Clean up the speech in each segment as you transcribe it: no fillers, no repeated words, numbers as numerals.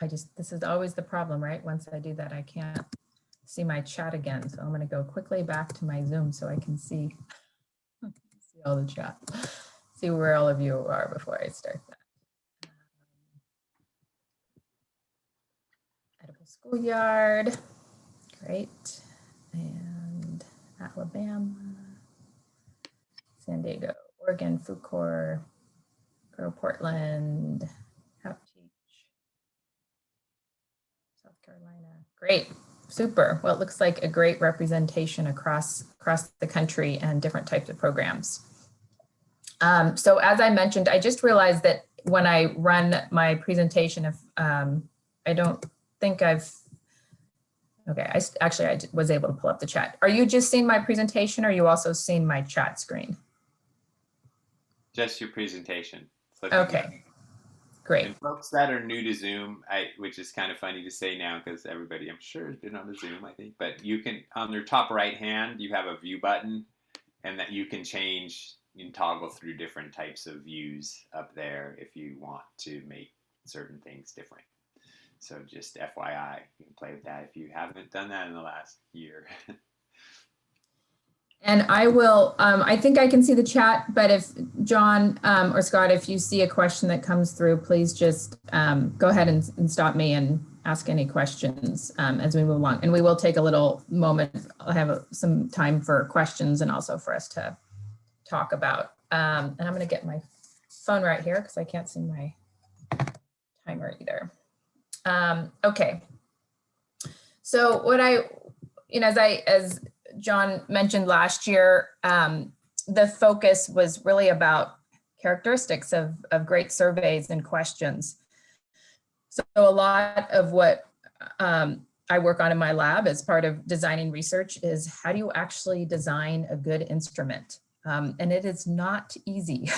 this is always the problem, right? Once I do that, I can't see my chat again. So I'm going to go quickly back to my Zoom so I can see all the chat, see where all of you are before I start that. Edible Schoolyard, great. And Alabama, San Diego, Oregon, Food Corps, Grow Portland, Outreach, South Carolina. Great, super. Well, it looks like a great representation across the country and different types of programs. So as I mentioned, I just realized that when I run my presentation, if I don't think I've, okay, I was able to pull up the chat. Are you just seeing my presentation or are you also seeing my chat screen? Just your presentation. Okay, great. And folks that are new to Zoom, which is kind of funny to say now because everybody I'm sure has been on the Zoom, I think, but you can, on their top right hand, you have a view button and that you can change, you can toggle through different types of views up there if you want to make certain things different. So just FYI, you can play with that if you haven't done that in the last year. And I will, I think I can see the chat, but if John or Scott, if you see a question that comes through, please just go ahead and stop me and ask any questions as we move along. And we will take a little moment. I'll have some time for questions and also for us to talk about. And I'm going to get my phone right here because I can't see my timer either. Okay. So what as John mentioned last year, the focus was really about characteristics of great surveys and questions. So a lot of what I work on in my lab as part of designing research is how do you actually design a good instrument? And it is not easy.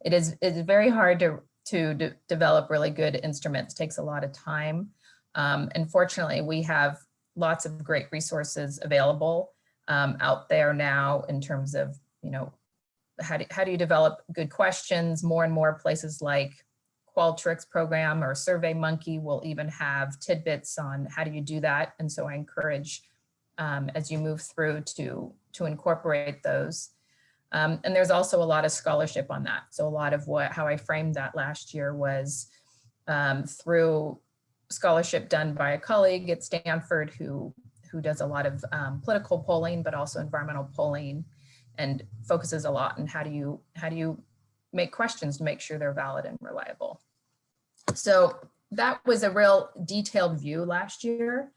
It's very hard to develop really good instruments. It takes a lot of time. And fortunately, we have lots of great resources available out there now in terms of, how do you develop good questions? More and more places like Qualtrics program or SurveyMonkey will even have tidbits on how do you do that. And so I encourage as you move through to incorporate those. And there's also a lot of scholarship on that. So a lot of how I framed that last year was through scholarship done by a colleague at Stanford who does a lot of political polling, but also environmental polling, and focuses a lot on how do you make questions to make sure they're valid and reliable. So that was a real detailed view last year.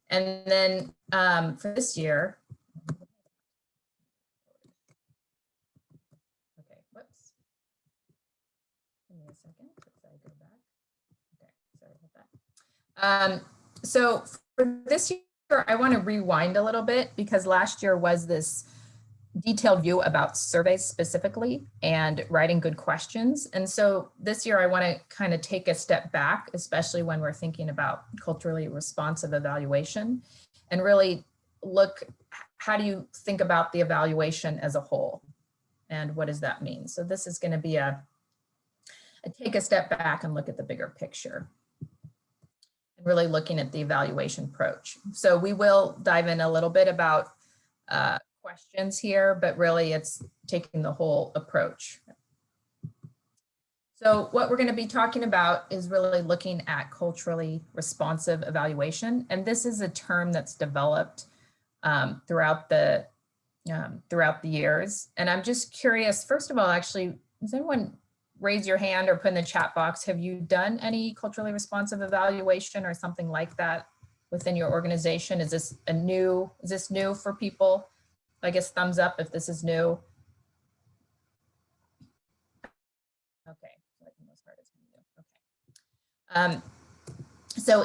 And then for this year, okay, whoops. Give me a second as I go back. Okay, sorry about that. So for this year, I want to rewind a little bit because last year was this detailed view about surveys specifically and writing good questions. And so this year I want to kind of take a step back, especially when we're thinking about culturally responsive evaluation, and really look, how do you think about the evaluation as a whole? And what does that mean? So this is going to be a take a step back and look at the bigger picture. And really looking at the evaluation approach. So we will dive in a little bit about questions here, but really it's taking the whole approach. So what we're going to be talking about is really looking at culturally responsive evaluation. And this is a term that's developed throughout the years. And I'm just curious, first of all, actually, does anyone raise your hand or put in the chat box, have you done any culturally responsive evaluation or something like that within your organization? Is this new for people? I guess thumbs up if this is new. Okay, for the most part it's new. Okay. So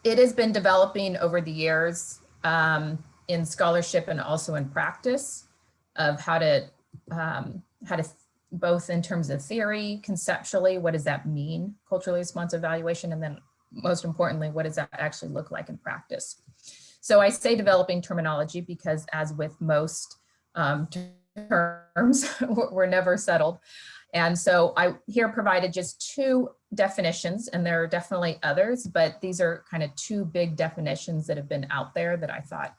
it has been developing over the years in scholarship and also in practice of how to both in terms of theory, conceptually, what does that mean, culturally responsive evaluation, and then most importantly, what does that actually look like in practice? So I say developing terminology because as with most terms, we're never settled. And so I here provided just two definitions, and there are definitely others, but these are kind of two big definitions that have been out there that I thought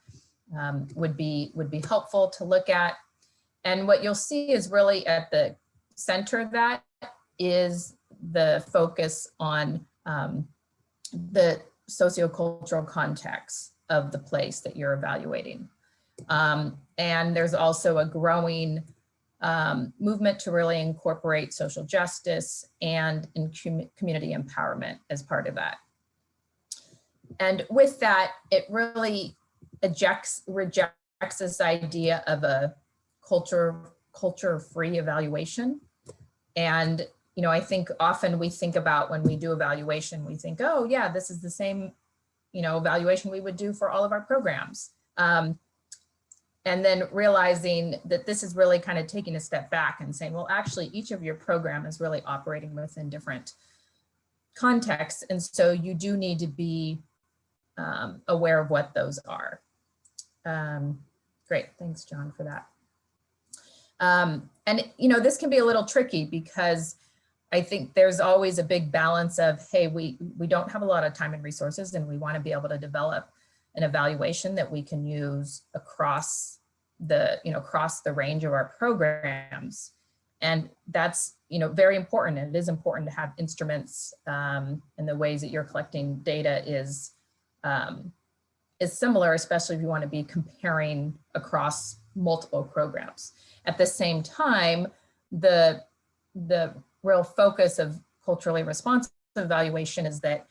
would be helpful to look at. And what you'll see is really at the center of that is the focus on the sociocultural context of the place that you're evaluating. And there's also a growing movement to really incorporate social justice and in community empowerment as part of that. And with that, it really rejects this idea of a culture-free evaluation. And, you know, I think often we think about when we do evaluation, we think, oh yeah, this is the same, you know, evaluation we would do for all of our programs. And then realizing that this is really kind of taking a step back and saying, well, actually each of your program is really operating within different contexts. And so you do need to be aware of what those are. Great, thanks John for that. And you know, this can be a little tricky because I think there's always a big balance of, hey, we don't have a lot of time and resources and we want to be able to develop an evaluation that we can use across the, you know, across the range of our programs. And that's, you know, very important. And it is important to have instruments and the ways that you're collecting data is similar, especially if you want to be comparing across multiple programs. At the same time, the real focus of culturally responsive evaluation is that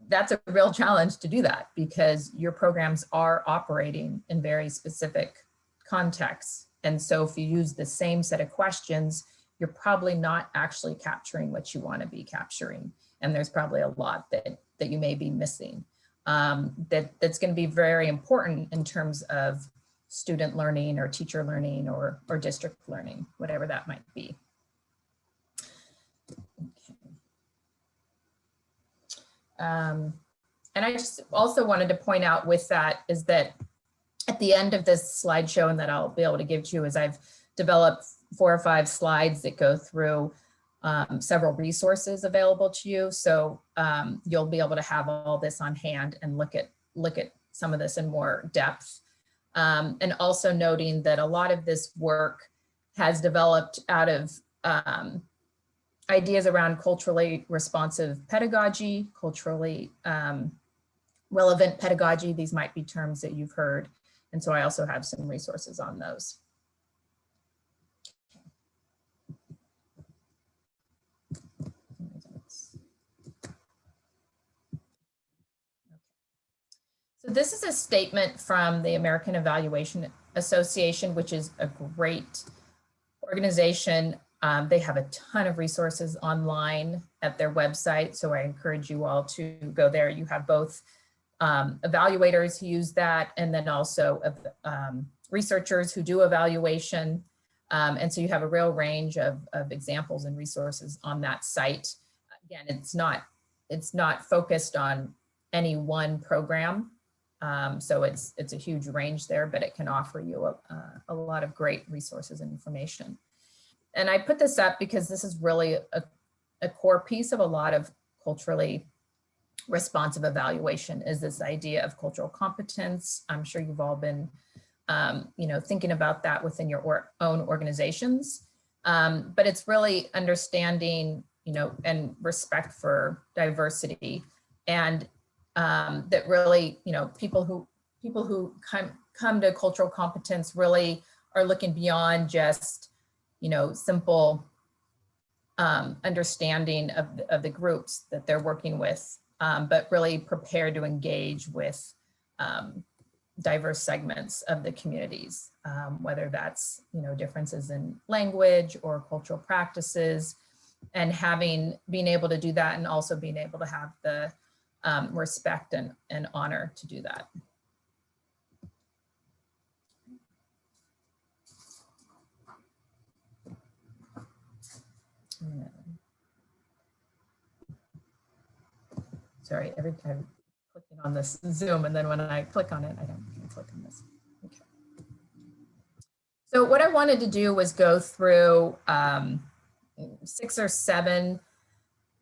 that's a real challenge to do that because your programs are operating in very specific contexts. And so if you use the same set of questions, you're probably not actually capturing what you want to be capturing. And there's probably a lot that you may be missing. That's going to be very important in terms of student learning or teacher learning or district learning, whatever that might be. And I just also wanted to point out with that is that at the end of this slideshow, and that I'll be able to give to you, is I've developed 4 or 5 slides that go through several resources available to you. So you'll be able to have all this on hand and look at some of this in more depth. And also noting that a lot of this work has developed out of ideas around culturally responsive pedagogy, culturally relevant pedagogy. These might be terms that you've heard. And so I also have some resources on those. So this is a statement from the American Evaluation Association, which is a great organization. They have a ton of resources online at their website, so I encourage you all to go there. You have both evaluators who use that, and then also researchers who do evaluation. And so you have a real range of examples and resources on that site. Again, it's not focused on any one program. So it's a huge range there, but it can offer you a lot of great resources and information. And I put this up because this is really a core piece of a lot of culturally responsive evaluation, is this idea of cultural competence. I'm sure you've all been thinking about that within your own organizations. But it's really understanding, and respect for diversity, and that really, people who come to cultural competence really are looking beyond just, simple understanding of the groups that they're working with, but really prepared to engage with diverse segments of the communities, whether that's, differences in language or cultural practices, and being able to do that, and also being able to have the respect and honor to do that. Sorry, every time clicking on this Zoom, and then when I click on it, I don't click on this. Okay. So what I wanted to do was go through 6 or 7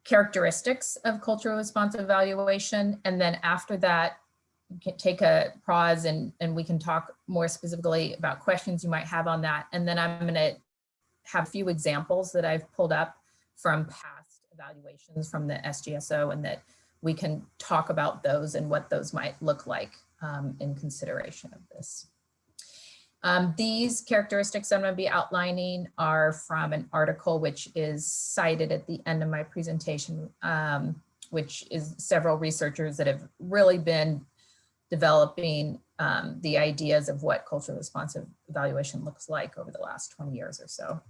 characteristics of culturally responsive evaluation. And then after that, you can take a pause and we can talk more specifically about questions you might have on that. And then I'm going to have a few examples that I've pulled up from past evaluations from the SGSO, and that we can talk about those and what those might look like in consideration of this. These characteristics I'm going to be outlining are from an article which is cited at the end of my presentation, which is several researchers that have really been developing the ideas of what culturally responsive evaluation looks like over the last 20 years or so.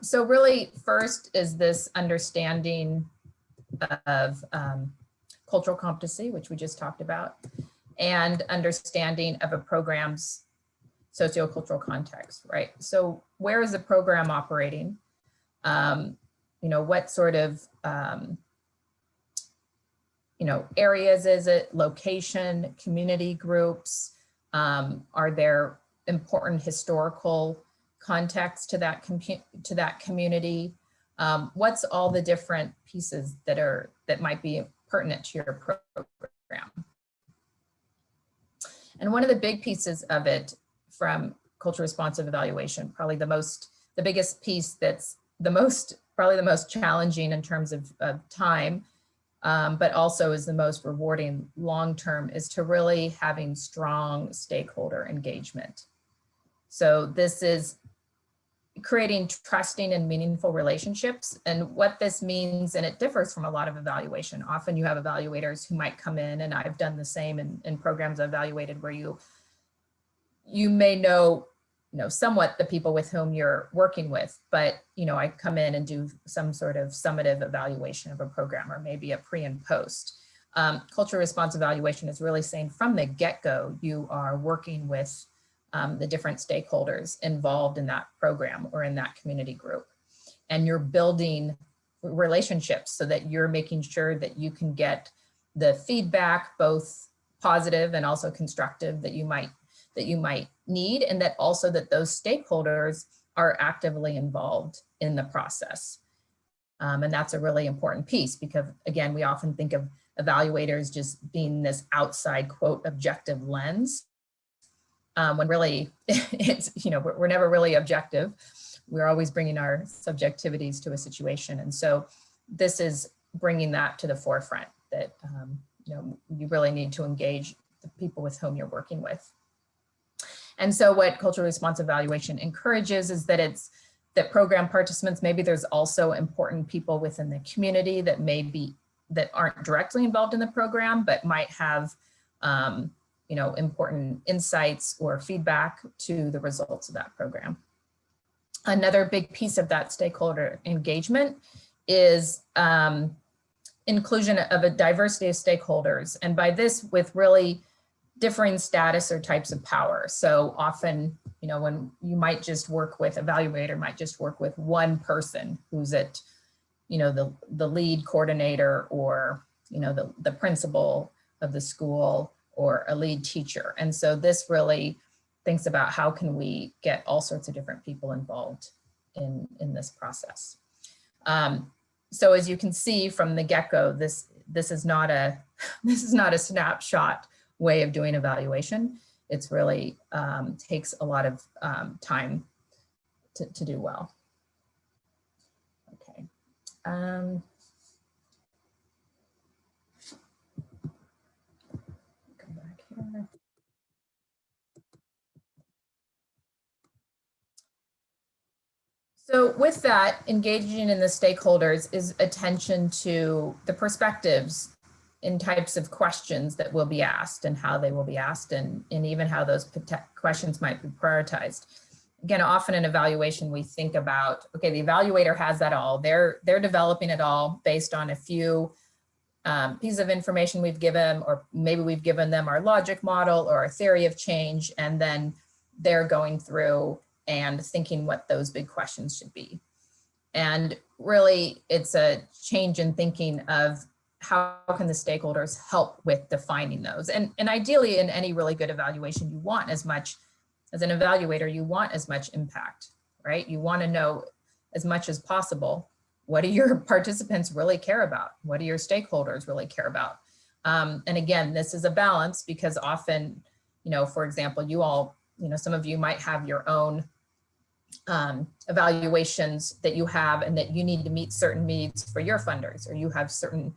So really first is this understanding of cultural competency, which we just talked about, and understanding of a program's sociocultural context, right? So where is the program operating? What sort of areas is it, location, community groups? Are there important historical context to that community? What's all the different pieces that might be pertinent to your program? And one of the big pieces of it from culturally responsive evaluation, probably the biggest piece that's probably the most challenging in terms of time, but also is the most rewarding long-term, is to really having strong stakeholder engagement. So this is creating trusting and meaningful relationships. And what this means, and it differs from a lot of evaluation. Often you have evaluators who might come in, and I've done the same in programs I've evaluated, where you may know somewhat the people with whom you're working with, but I come in and do some sort of summative evaluation of a program, or maybe a pre and post. Cultural response evaluation is really saying from the get-go, you are working with the different stakeholders involved in that program or in that community group. And you're building relationships so that you're making sure that you can get the feedback, both positive and also constructive, that you might need, and that also that those stakeholders are actively involved in the process. And that's a really important piece, because again, we often think of evaluators just being this outside, quote, objective lens. When really it's, we're never really objective. We're always bringing our subjectivities to a situation. And so this is bringing that to the forefront, that you really need to engage the people with whom you're working with. And so what culturally responsive evaluation encourages is that that program participants, maybe there's also important people within the community that that aren't directly involved in the program, but might have important insights or feedback to the results of that program. Another big piece of that stakeholder engagement is inclusion of a diversity of stakeholders. And by this, with really differing status or types of power. So often, when you might just work with, evaluator might just work with one person who's at, the lead coordinator, or, the principal of the school, or a lead teacher. And so this really thinks about how can we get all sorts of different people involved in this process. So as you can see from the get-go, this is not a snapshot way of doing evaluation. It's really takes a lot of time to do well. Okay. Come back here. So with that, engaging in the stakeholders is attention to the perspectives in types of questions that will be asked, and how they will be asked, and even how those questions might be prioritized. Again, often in evaluation, we think about, okay, the evaluator has that all. They're developing it all based on a few pieces of information we've given, or maybe we've given them our logic model or our theory of change, and then they're going through and thinking what those big questions should be. And really, it's a change in thinking of how can the stakeholders help with defining those. And ideally, in any really good evaluation, you want as much, as an evaluator, you want as much impact, right? You want to know as much as possible what do your participants really care about? What do your stakeholders really care about? And again, this is a balance because often, for example, you all, some of you might have your own evaluations that you have and that you need to meet certain needs for your funders, or you have certain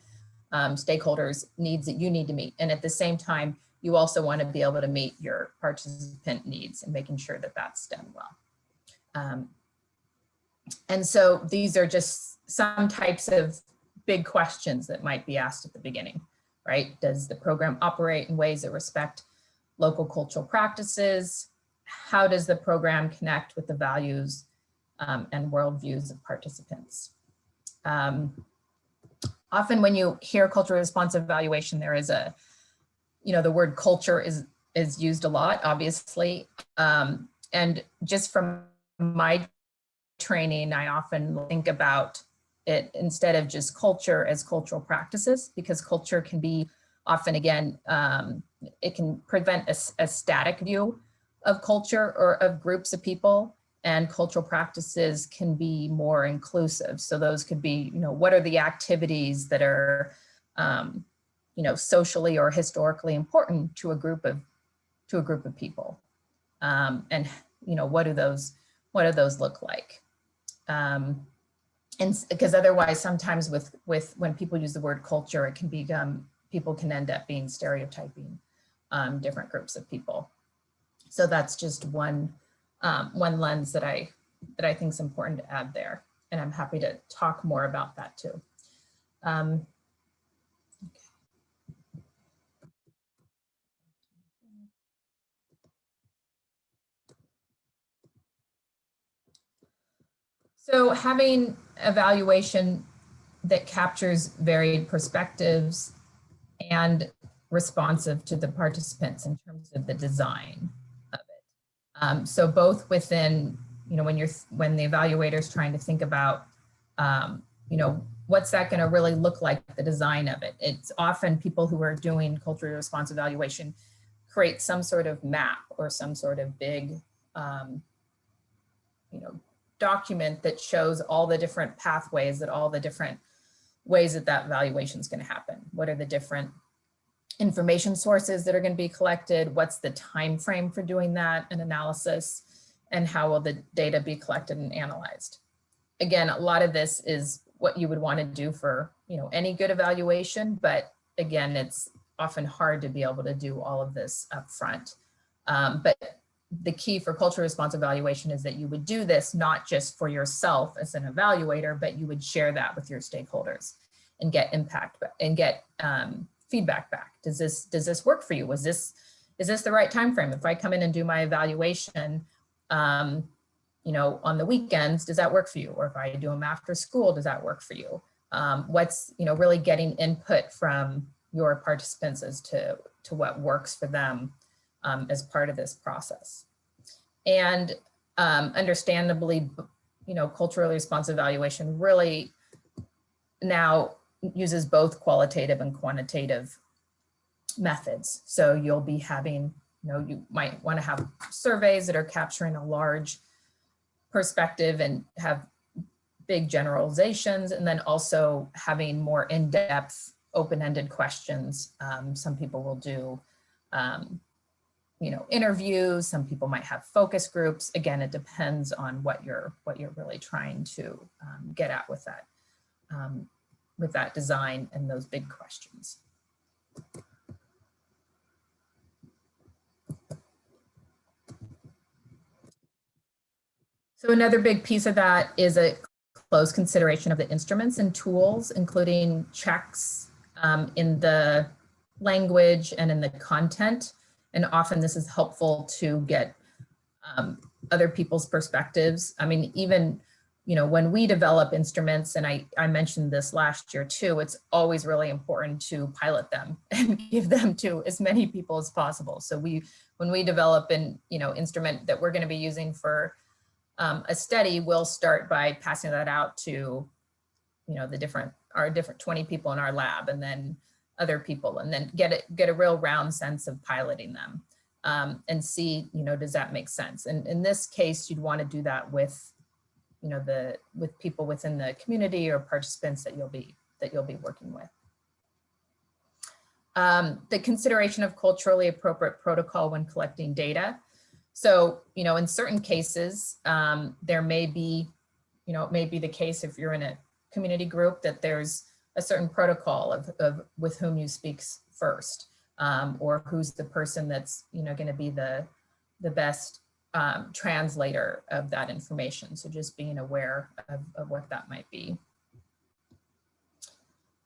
stakeholders needs that you need to meet. And at the same time, you also want to be able to meet your participant needs and making sure that that's done well. And so these are just some types of big questions that might be asked at the beginning, right? Does the program operate in ways that respect local cultural practices? How does the program connect with the values and worldviews of participants? Often when you hear culturally responsive evaluation, there is the word culture is used a lot, obviously. And just from my training, I often think about it instead of just culture as cultural practices, because culture can be often, again, it can prevent a static view of culture or of groups of people, and cultural practices can be more inclusive. So those could be, what are the activities that are, socially or historically important to a group of people, and what do those look like? And because otherwise, sometimes with when people use the word culture, it can become, people can end up being stereotyping different groups of people. So that's just one lens that I think is important to add there, and I'm happy to talk more about that too. Okay. So having evaluation that captures varied perspectives and responsive to the participants in terms of the design of it. So both within, when the evaluator is trying to think about, what's that going to really look like, the design of it. It's often people who are doing culturally responsive evaluation create some sort of map or some sort of big, document that shows all the different pathways, all the different ways that evaluation is going to happen. What are the different information sources that are going to be collected? What's the time frame for doing that, an analysis, and how will the data be collected and analyzed? Again, a lot of this is what you would want to do for any good evaluation, but again, it's often hard to be able to do all of this up front. But the key for culturally responsive evaluation is that you would do this not just for yourself as an evaluator, but you would share that with your stakeholders and get impact and get feedback back. Does this work for you? Is this the right time frame? If I come in and do my evaluation, on the weekends, does that work for you? Or if I do them after school, does that work for you? What's really getting input from your participants as to what works for them as part of this process. And understandably, culturally responsive evaluation really now uses both qualitative and quantitative methods. So you'll be having, you might want to have surveys that are capturing a large perspective and have big generalizations, and then also having more in-depth, open-ended questions. Some people will do interviews, some people might have focus groups. Again, it depends on what you're really trying to get at with that design and those big questions. So another big piece of that is a close consideration of the instruments and tools, including checks in the language and in the content. And often this is helpful to get other people's perspectives. I mean, even, when we develop instruments, and I mentioned this last year too, it's always really important to pilot them and give them to as many people as possible. So when we develop an instrument that we're going to be using for a study, we'll start by passing that out to, our different 20 people in our lab, and then other people, and then get a real round sense of piloting them and see, does that make sense? And in this case, you'd want to do that with with people within the community or participants that you'll be working with. The consideration of culturally appropriate protocol when collecting data. So, in certain cases, there may be, it may be the case if you're in a community group that there's a certain protocol of with whom you speak first, or who's the person that's, going to be the best translator of that information. So just being aware of what that might be.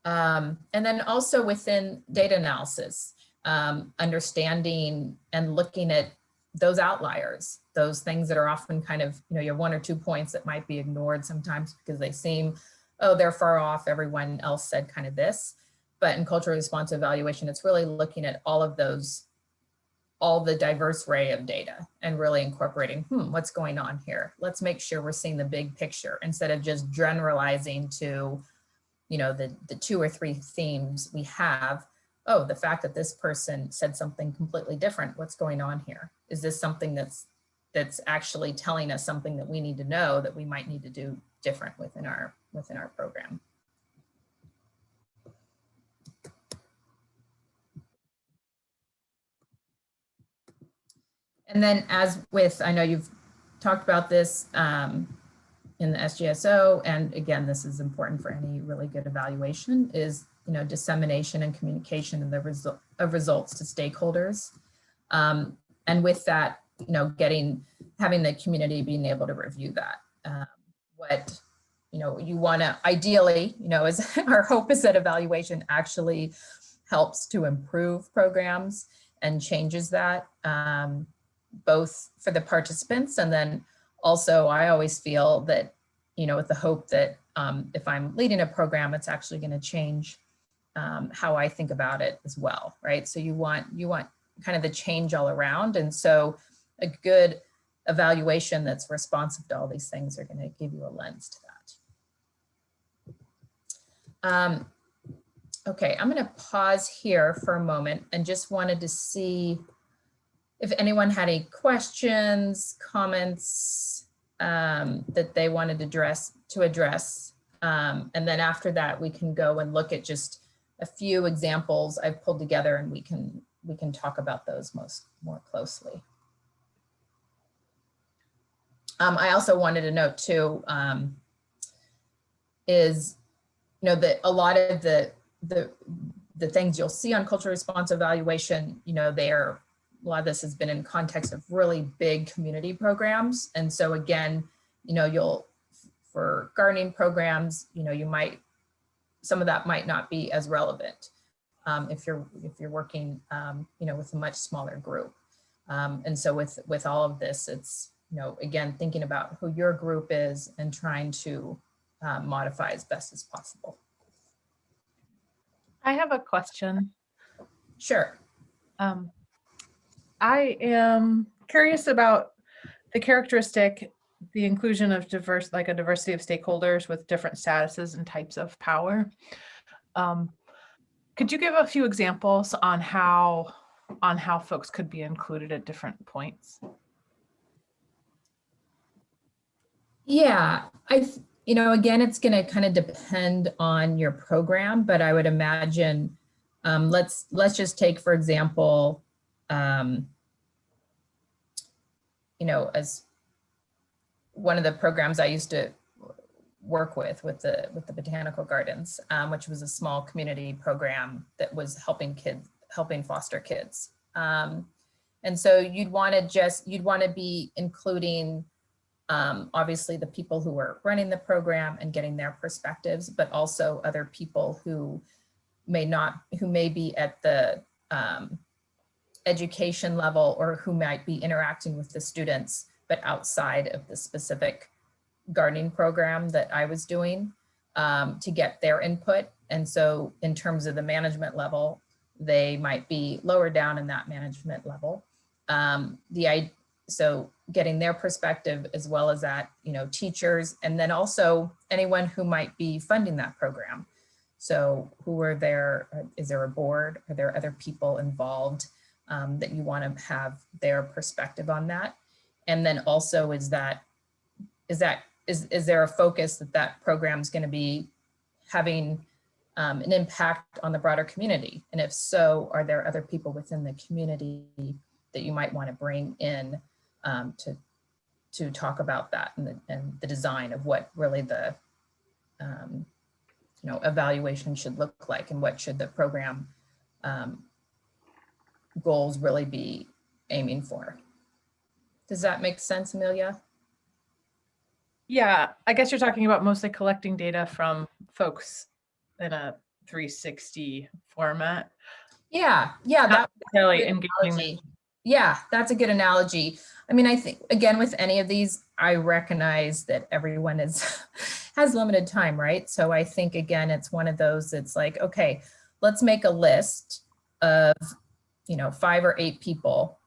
And then also within data analysis, understanding and looking at those outliers, those things that are often kind of, you have 1 or 2 points that might be ignored sometimes because they seem, oh, they're far off, everyone else said kind of this. But in culturally responsive evaluation, it's really looking at all of those, all the diverse array of data and really incorporating, what's going on here? Let's make sure we're seeing the big picture instead of just generalizing to, the 2 or 3 themes we have. Oh, the fact that this person said something completely different. What's going on here? Is this something that's actually telling us something that we need to know that we might need to do different within our program? And then as with, I know you've talked about this in the SGSO, and again, this is important for any really good evaluation, is dissemination and communication of the results to stakeholders. And with that, having the community being able to review that. What you want to ideally, is our hope is that evaluation actually helps to improve programs and changes that, both for the participants, and then also I always feel that, with the hope that if I'm leading a program, it's actually going to change how I think about it as well, right? So you want kind of the change all around, and so a good evaluation that's responsive to all these things are going to give you a lens to that. Okay, I'm going to pause here for a moment and just wanted to see if anyone had any questions, comments that they wanted to address. And then after that, we can go and look at just a few examples I've pulled together, and we can talk about those more closely. I also wanted to note too, is that a lot of the things you'll see on culturally responsive evaluation, a lot of this has been in context of really big community programs. And so again, for gardening programs, some of that might not be as relevant if you're working, with a much smaller group. And so with all of this, it's, again, thinking about who your group is and trying to modify as best as possible. I have a question. Sure. I am curious about the characteristic, the inclusion of a diversity of stakeholders with different statuses and types of power. Could you give a few examples on how folks could be included at different points? Yeah, again, it's going to kind of depend on your program, but I would imagine, let's just take, for example, as one of the programs I used to work with the Botanical Gardens, which was a small community program that was helping foster kids. And so you'd want to be including obviously the people who are running the program and getting their perspectives, but also other people who may be at the education level, or who might be interacting with the students, but outside of the specific gardening program that I was doing, to get their input. And so in terms of the management level, they might be lower down in that management level. So getting their perspective, as well as that, teachers, and then also anyone who might be funding that program. So who are there? Is there a board? Are there other people involved that you want to have their perspective on that? And then also, is that is there a focus that that program is going to be having an impact on the broader community? And if so, are there other people within the community that you might want to bring in to talk about that and the design of what really the evaluation should look like, and what should the program goals really be aiming for? Does that make sense, Amelia? Yeah, I guess you're talking about mostly collecting data from folks in a 360 format. Yeah, Not necessarily that's engaging. yeah, that's a good analogy. I mean, I think again with any of these, I recognize that everyone has limited time, right? So I think again, it's one of those. It's like, okay, let's make a list of 5 or 8 people,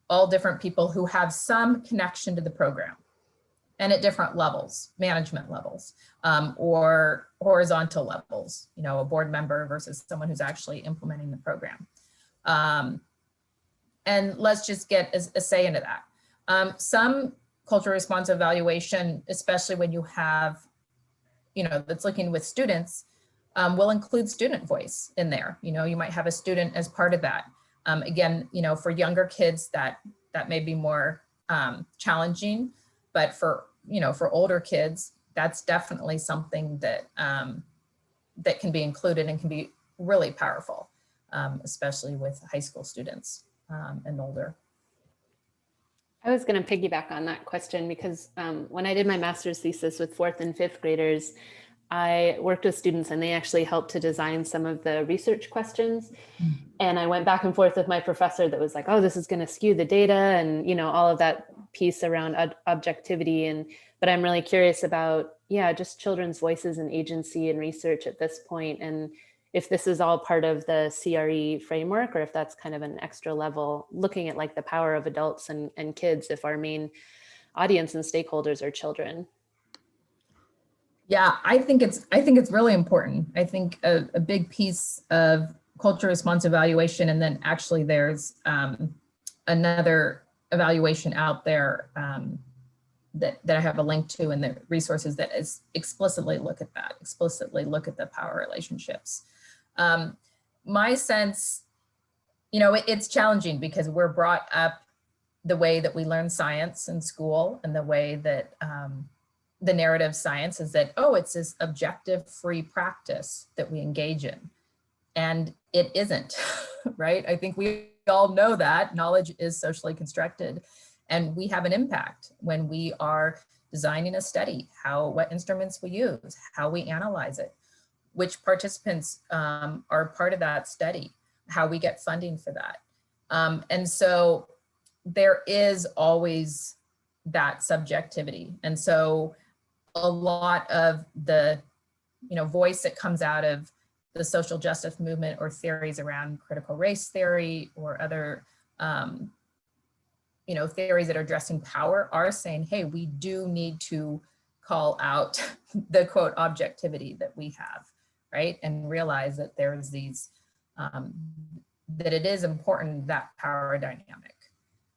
all different people who have some connection to the program, and at different levels, management levels, or horizontal levels, a board member versus someone who's actually implementing the program. And let's just get a say into that. Some cultural response evaluation, especially when you have, that's looking with students, will include student voice in there. You might have a student as part of that. Again, for younger kids, that may be more challenging, but for older kids, that's definitely something that that can be included and can be really powerful, especially with high school students and older. I was going to piggyback on that question because when I did my master's thesis with 4th and 5th graders, I worked with students and they actually helped to design some of the research questions. And I went back and forth with my professor that was like, oh, this is going to skew the data and, all of that piece around objectivity. But I'm really curious about, just children's voices and agency and research at this point. And if this is all part of the CRE framework, or if that's kind of an extra level, looking at like the power of adults and kids, if our main audience and stakeholders are children. Yeah, I think it's really important. I think a big piece of culture response evaluation, and then actually there's another evaluation out there that I have a link to in the resources that is explicitly look at the power relationships. My sense, it's challenging because we're brought up the way that we learn science in school, and the way that the narrative science is that, oh, it's this objective free practice that we engage in. And it isn't, right? I think we all know that knowledge is socially constructed, and we have an impact when we are designing a study, what instruments we use, how we analyze it, which participants are part of that study, how we get funding for that. And so there is always that subjectivity. And so a lot of the voice that comes out of the social justice movement, or theories around critical race theory, or other theories that are addressing power, are saying, hey, we do need to call out the quote objectivity that we have, right? And realize that there's these, that it is important, that power dynamic.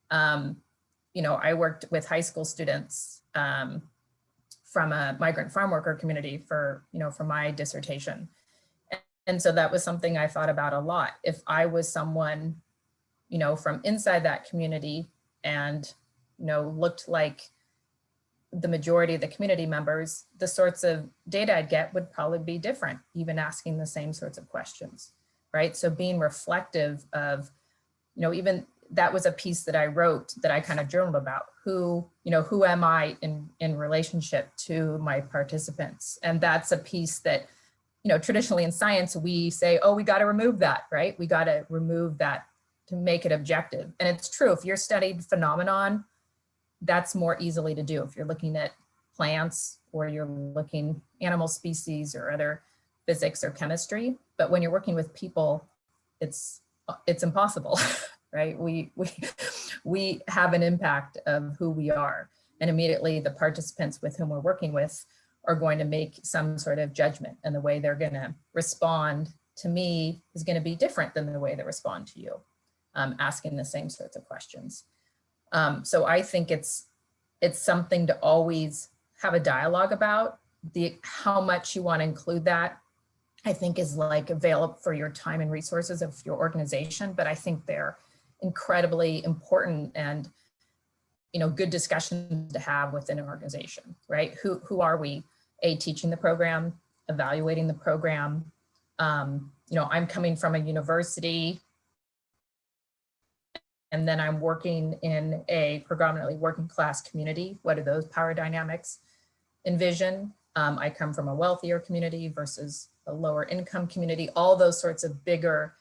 I worked with high school students from a migrant farm worker community for my dissertation. And so that was something I thought about a lot. If I was someone, from inside that community and, looked like the majority of the community members, the sorts of data I'd get would probably be different, even asking the same sorts of questions, right? So being reflective of, even that was a piece that I wrote that I kind of journaled about who am I in relationship to my participants? And that's a piece that, traditionally in science, we say, oh, we got to remove that, right? We got to remove that to make it objective. And it's true, if you're studied phenomenon, that's more easily to do. If you're looking at plants, or you're looking animal species, or other physics or chemistry, but when you're working with people, it's impossible. Right? We have an impact of who we are, and immediately the participants with whom we're working with are going to make some sort of judgment, and the way they're going to respond to me is going to be different than the way they respond to you, asking the same sorts of questions. So I think it's something to always have a dialogue about. How much you want to include that, I think, is like available for your time and resources of your organization, but I think they're incredibly important and, you know, good discussions to have within an organization, right? Who are we, teaching the program, evaluating the program? You know, I'm coming from a university, and then I'm working in a predominantly working class community. What do those power dynamics envision? I come from a wealthier community versus a lower income community. All those sorts of bigger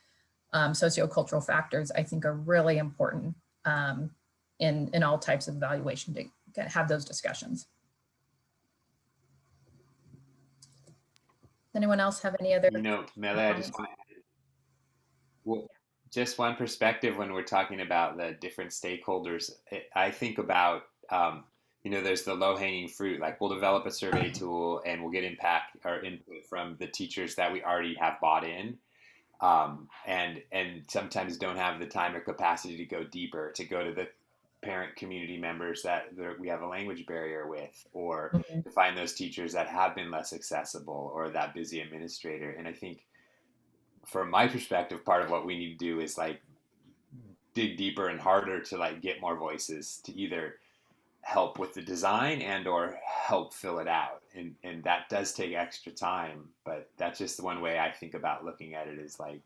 sociocultural factors, I think, are really important in all types of evaluation to have those discussions. Does anyone else have any other? You know, Mele, I just want to add, well, just one perspective when we're talking about the different stakeholders. I think about, you know, there's the low-hanging fruit. Like, we'll develop a survey tool and we'll get impact or input from the teachers that we already have bought in, and sometimes don't have the time or capacity to go deeper, to go to the parent community members that we have a language barrier with, or to find those teachers that have been less accessible, or that busy administrator. And I think, from my perspective, part of what we need to do is like dig deeper and harder to like get more voices to either help with the design and or help fill it out. And that does take extra time, but that's just the one way I think about looking at it, is like,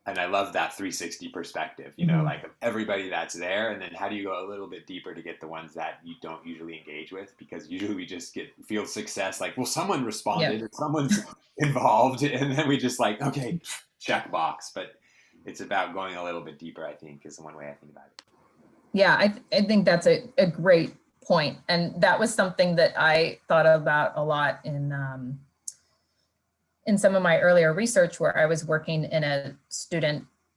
and I love that 360 perspective, you know, like everybody that's there, and then how do you go a little bit deeper to get the ones that you don't usually engage with? Because usually we just feel success, like, well, someone responded, or someone's involved, and then we just like, okay, check box. But it's about going a little bit deeper, I think, is the one way I think about it. Yeah, I think that's a great point. And that was something that I thought about a lot in some of my earlier research, where I was working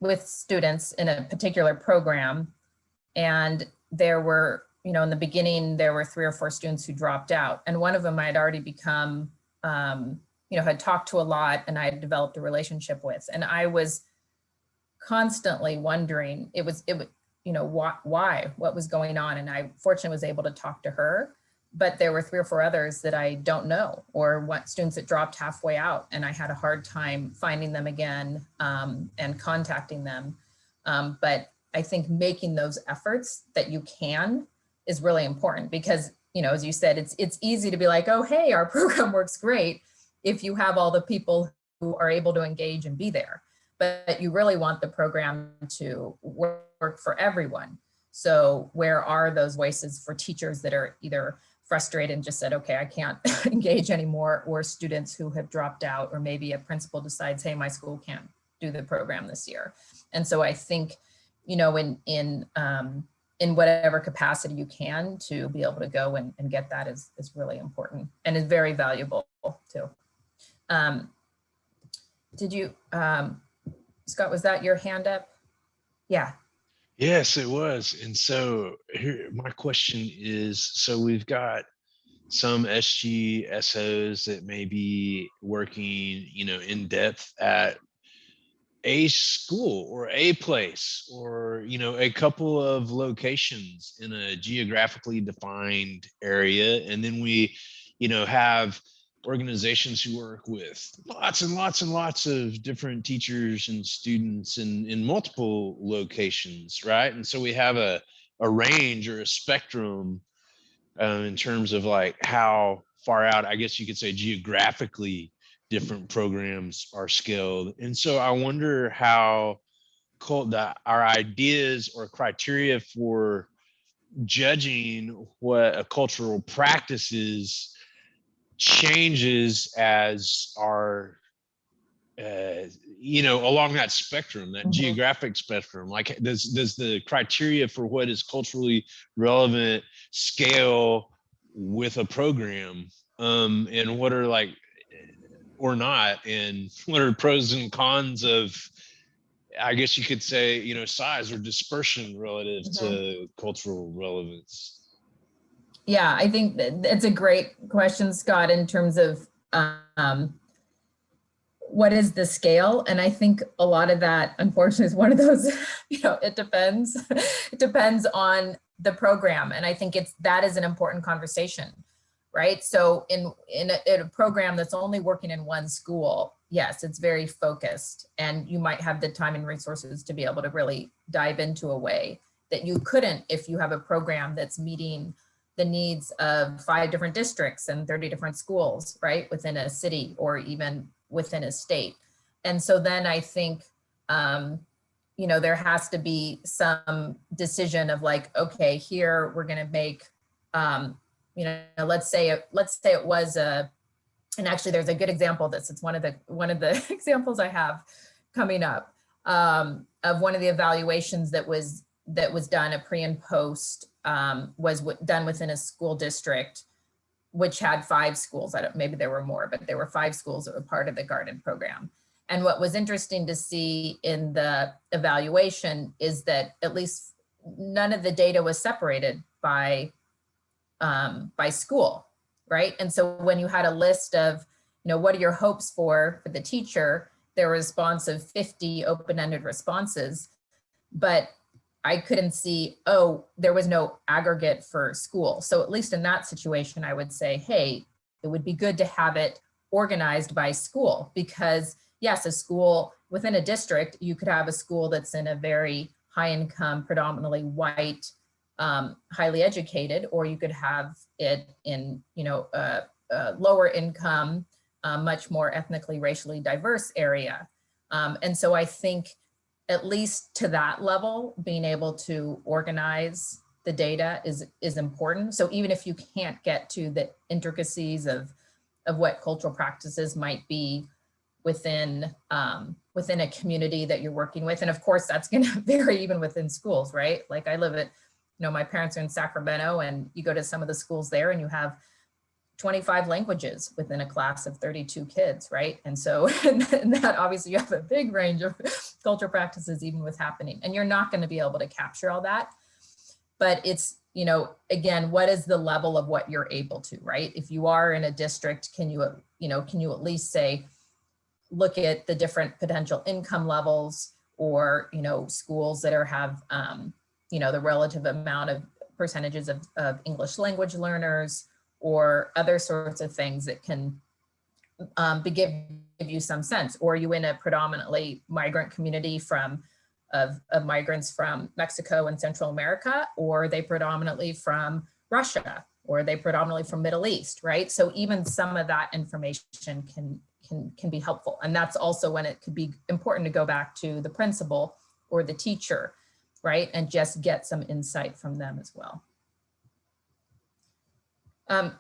with students in a particular program. And there were, you know, in the beginning, there were 3 or 4 students who dropped out. And one of them I had already become, you know, had talked to a lot, and I had developed a relationship with. And I was constantly wondering, you know, why, what was going on? And I fortunately was able to talk to her. But there were 3 or 4 others that I don't know, or what students that dropped halfway out, and I had a hard time finding them again and contacting them. But I think making those efforts that you can is really important, because, you know, as you said, it's easy to be like, oh, hey, our program works great, if you have all the people who are able to engage and be there. But you really want the program to work for everyone. So where are those voices for teachers that are either frustrated and just said, okay, I can't engage anymore, or students who have dropped out, or maybe a principal decides, hey, my school can't do the program this year. And so I think, you know, in whatever capacity you can, to be able to go and get that is really important, and is very valuable too. Did you, Scott, was that your hand up? Yeah. Yes, it was. And so here, my question is, so we've got some SGSOs that may be working, you know, in depth at a school or a place, or, you know, a couple of locations in a geographically defined area. And then we, you know, have organizations who work with lots and lots and lots of different teachers and students in multiple locations, right? And so we have a range or a spectrum in terms of like how far out, I guess you could say, geographically different programs are scaled. And so I wonder how our ideas or criteria for judging what a cultural practice is changes as our you know, along that spectrum, that geographic spectrum. Like, does the criteria for what is culturally relevant scale with a program, and what are like, or not, and what are pros and cons of, I guess you could say, you know, size or dispersion relative to cultural relevance? Yeah, I think it's a great question, Scott, in terms of what is the scale? And I think a lot of that, unfortunately, is one of those, you know, it depends. It depends on the program. And I think that is an important conversation, right? So in a program that's only working in one school, yes, it's very focused, and you might have the time and resources to be able to really dive into a way that you couldn't if you have a program that's meeting the needs of 5 different districts and 30 different schools, right, within a city or even within a state. And so then I think, you know, there has to be some decision of like, okay, here we're going to make, you know, let's say it was a, and actually there's a good example of this. It's one of the examples I have coming up, of one of the evaluations that was done, a pre and post, was done within a school district, which had 5 schools. Maybe there were more, but there were 5 schools that were part of the garden program. And what was interesting to see in the evaluation is that at least none of the data was separated by school, right? And so when you had a list of, you know, what are your hopes for the teacher, there were a response of 50 open-ended responses, but I couldn't see, oh, there was no aggregate for school. So at least in that situation, I would say, hey, it would be good to have it organized by school, because yes, a school within a district, you could have a school that's in a very high income, predominantly white, highly educated, or you could have it in, you know, a lower income, much more ethnically, racially diverse area. And so I think at least to that level, being able to organize the data is important. So even if you can't get to the intricacies of what cultural practices might be within a community that you're working with, and of course that's going to vary even within schools, right? Like I live at, you know, my parents are in Sacramento, and you go to some of the schools there and you have 25 languages within a class of 32 kids, right? And so and that obviously you have a big range of cultural practices even with happening, and you're not going to be able to capture all that. But it's, you know, again, what is the level of what you're able to, right? If you are in a district, can you at least say, look at the different potential income levels, or, you know, schools that have, you know, the relative amount of percentages of English language learners, or other sorts of things that can give you some sense. Or are you in a predominantly migrant community of migrants from Mexico and Central America, or are they predominantly from Russia, or are they predominantly from Middle East, right? So even some of that information can be helpful. And that's also when it could be important to go back to the principal or the teacher, right? And just get some insight from them as well.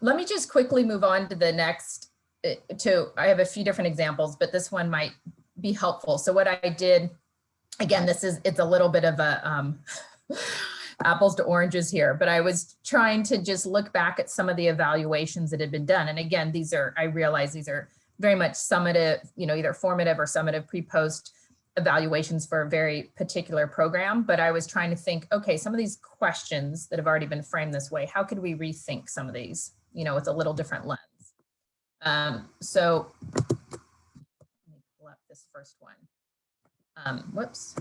Let me just quickly move on to the next, I have a few different examples, but this one might be helpful. So what I did, again, it's a little bit of a apples to oranges here, but I was trying to just look back at some of the evaluations that had been done. And again, I realize these are very much summative, you know, either formative or summative pre-post evaluations for a very particular program. But I was trying to think, okay, some of these questions that have already been framed this way, how could we rethink some of these, you know, with a little different lens? So let me pull up this first one. Whoops.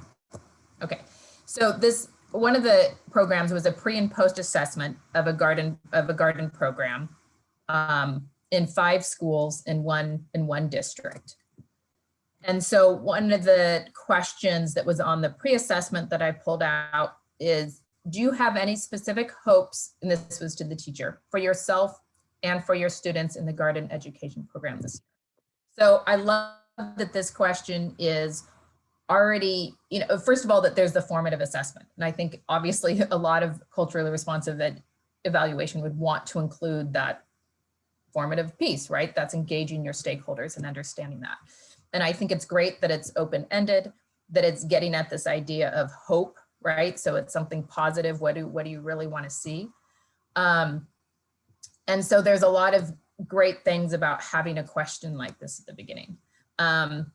Okay, so one of the programs was a pre and post assessment of a garden program in 5 schools in one district. And so one of the questions that was on the pre-assessment that I pulled out is, do you have any specific hopes, and this was to the teacher, for yourself and for your students in the garden education program this year? So I love that this question is already, you know, first of all, that there's the formative assessment. And I think obviously a lot of culturally responsive evaluation would want to include that formative piece, right? That's engaging your stakeholders and understanding that. And I think it's great that it's open-ended, that it's getting at this idea of hope, right? So it's something positive. What do you really want to see? And so there's a lot of great things about having a question like this at the beginning. And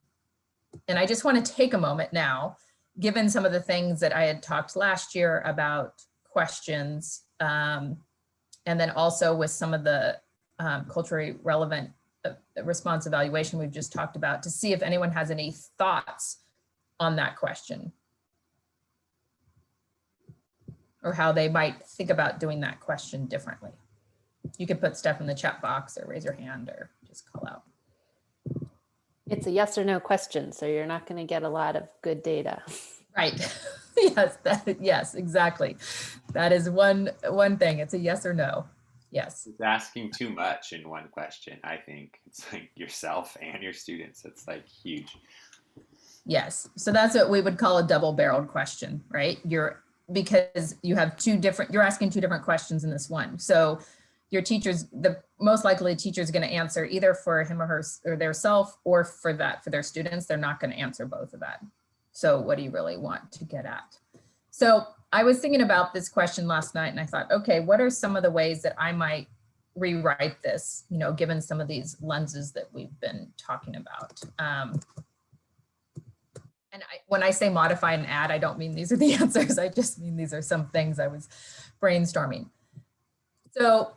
I just want to take a moment now, given some of the things that I had talked last year about questions, and then also with some of the culturally relevant response evaluation we've just talked about, to see if anyone has any thoughts on that question, or how they might think about doing that question differently. You could put stuff in the chat box or raise your hand or just call out. It's a yes or no question, so you're not going to get a lot of good data. Right. Yes, yes, exactly. That is one thing. It's a yes or no. Yes. It's asking too much in one question. I think it's like yourself and your students. It's like huge. Yes. So that's what we would call a double-barreled question, right? Because you have you're asking two different questions in this one. So your teacher's, most likely teacher is going to answer either for him or her or their self or for their students. They're not going to answer both of that. So what do you really want to get at? So I was thinking about this question last night and I thought, okay, what are some of the ways that I might rewrite this, given some of these lenses that we've been talking about? And when I say modify and add, I don't mean these are the answers. I just mean these are some things I was brainstorming. So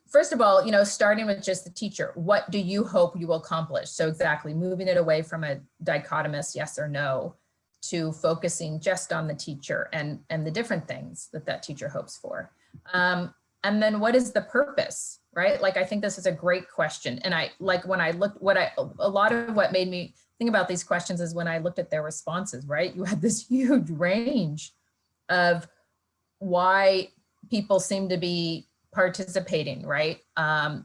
first of all, starting with just the teacher, what do you hope you will accomplish? So exactly, moving it away from a dichotomous yes or no to focusing just on the teacher and the different things that teacher hopes for. And then what is the purpose, right? Like, I think this is a great question. And when I looked, a lot of what made me think about these questions is when I looked at their responses, right? You had this huge range of why people seem to be participating, right?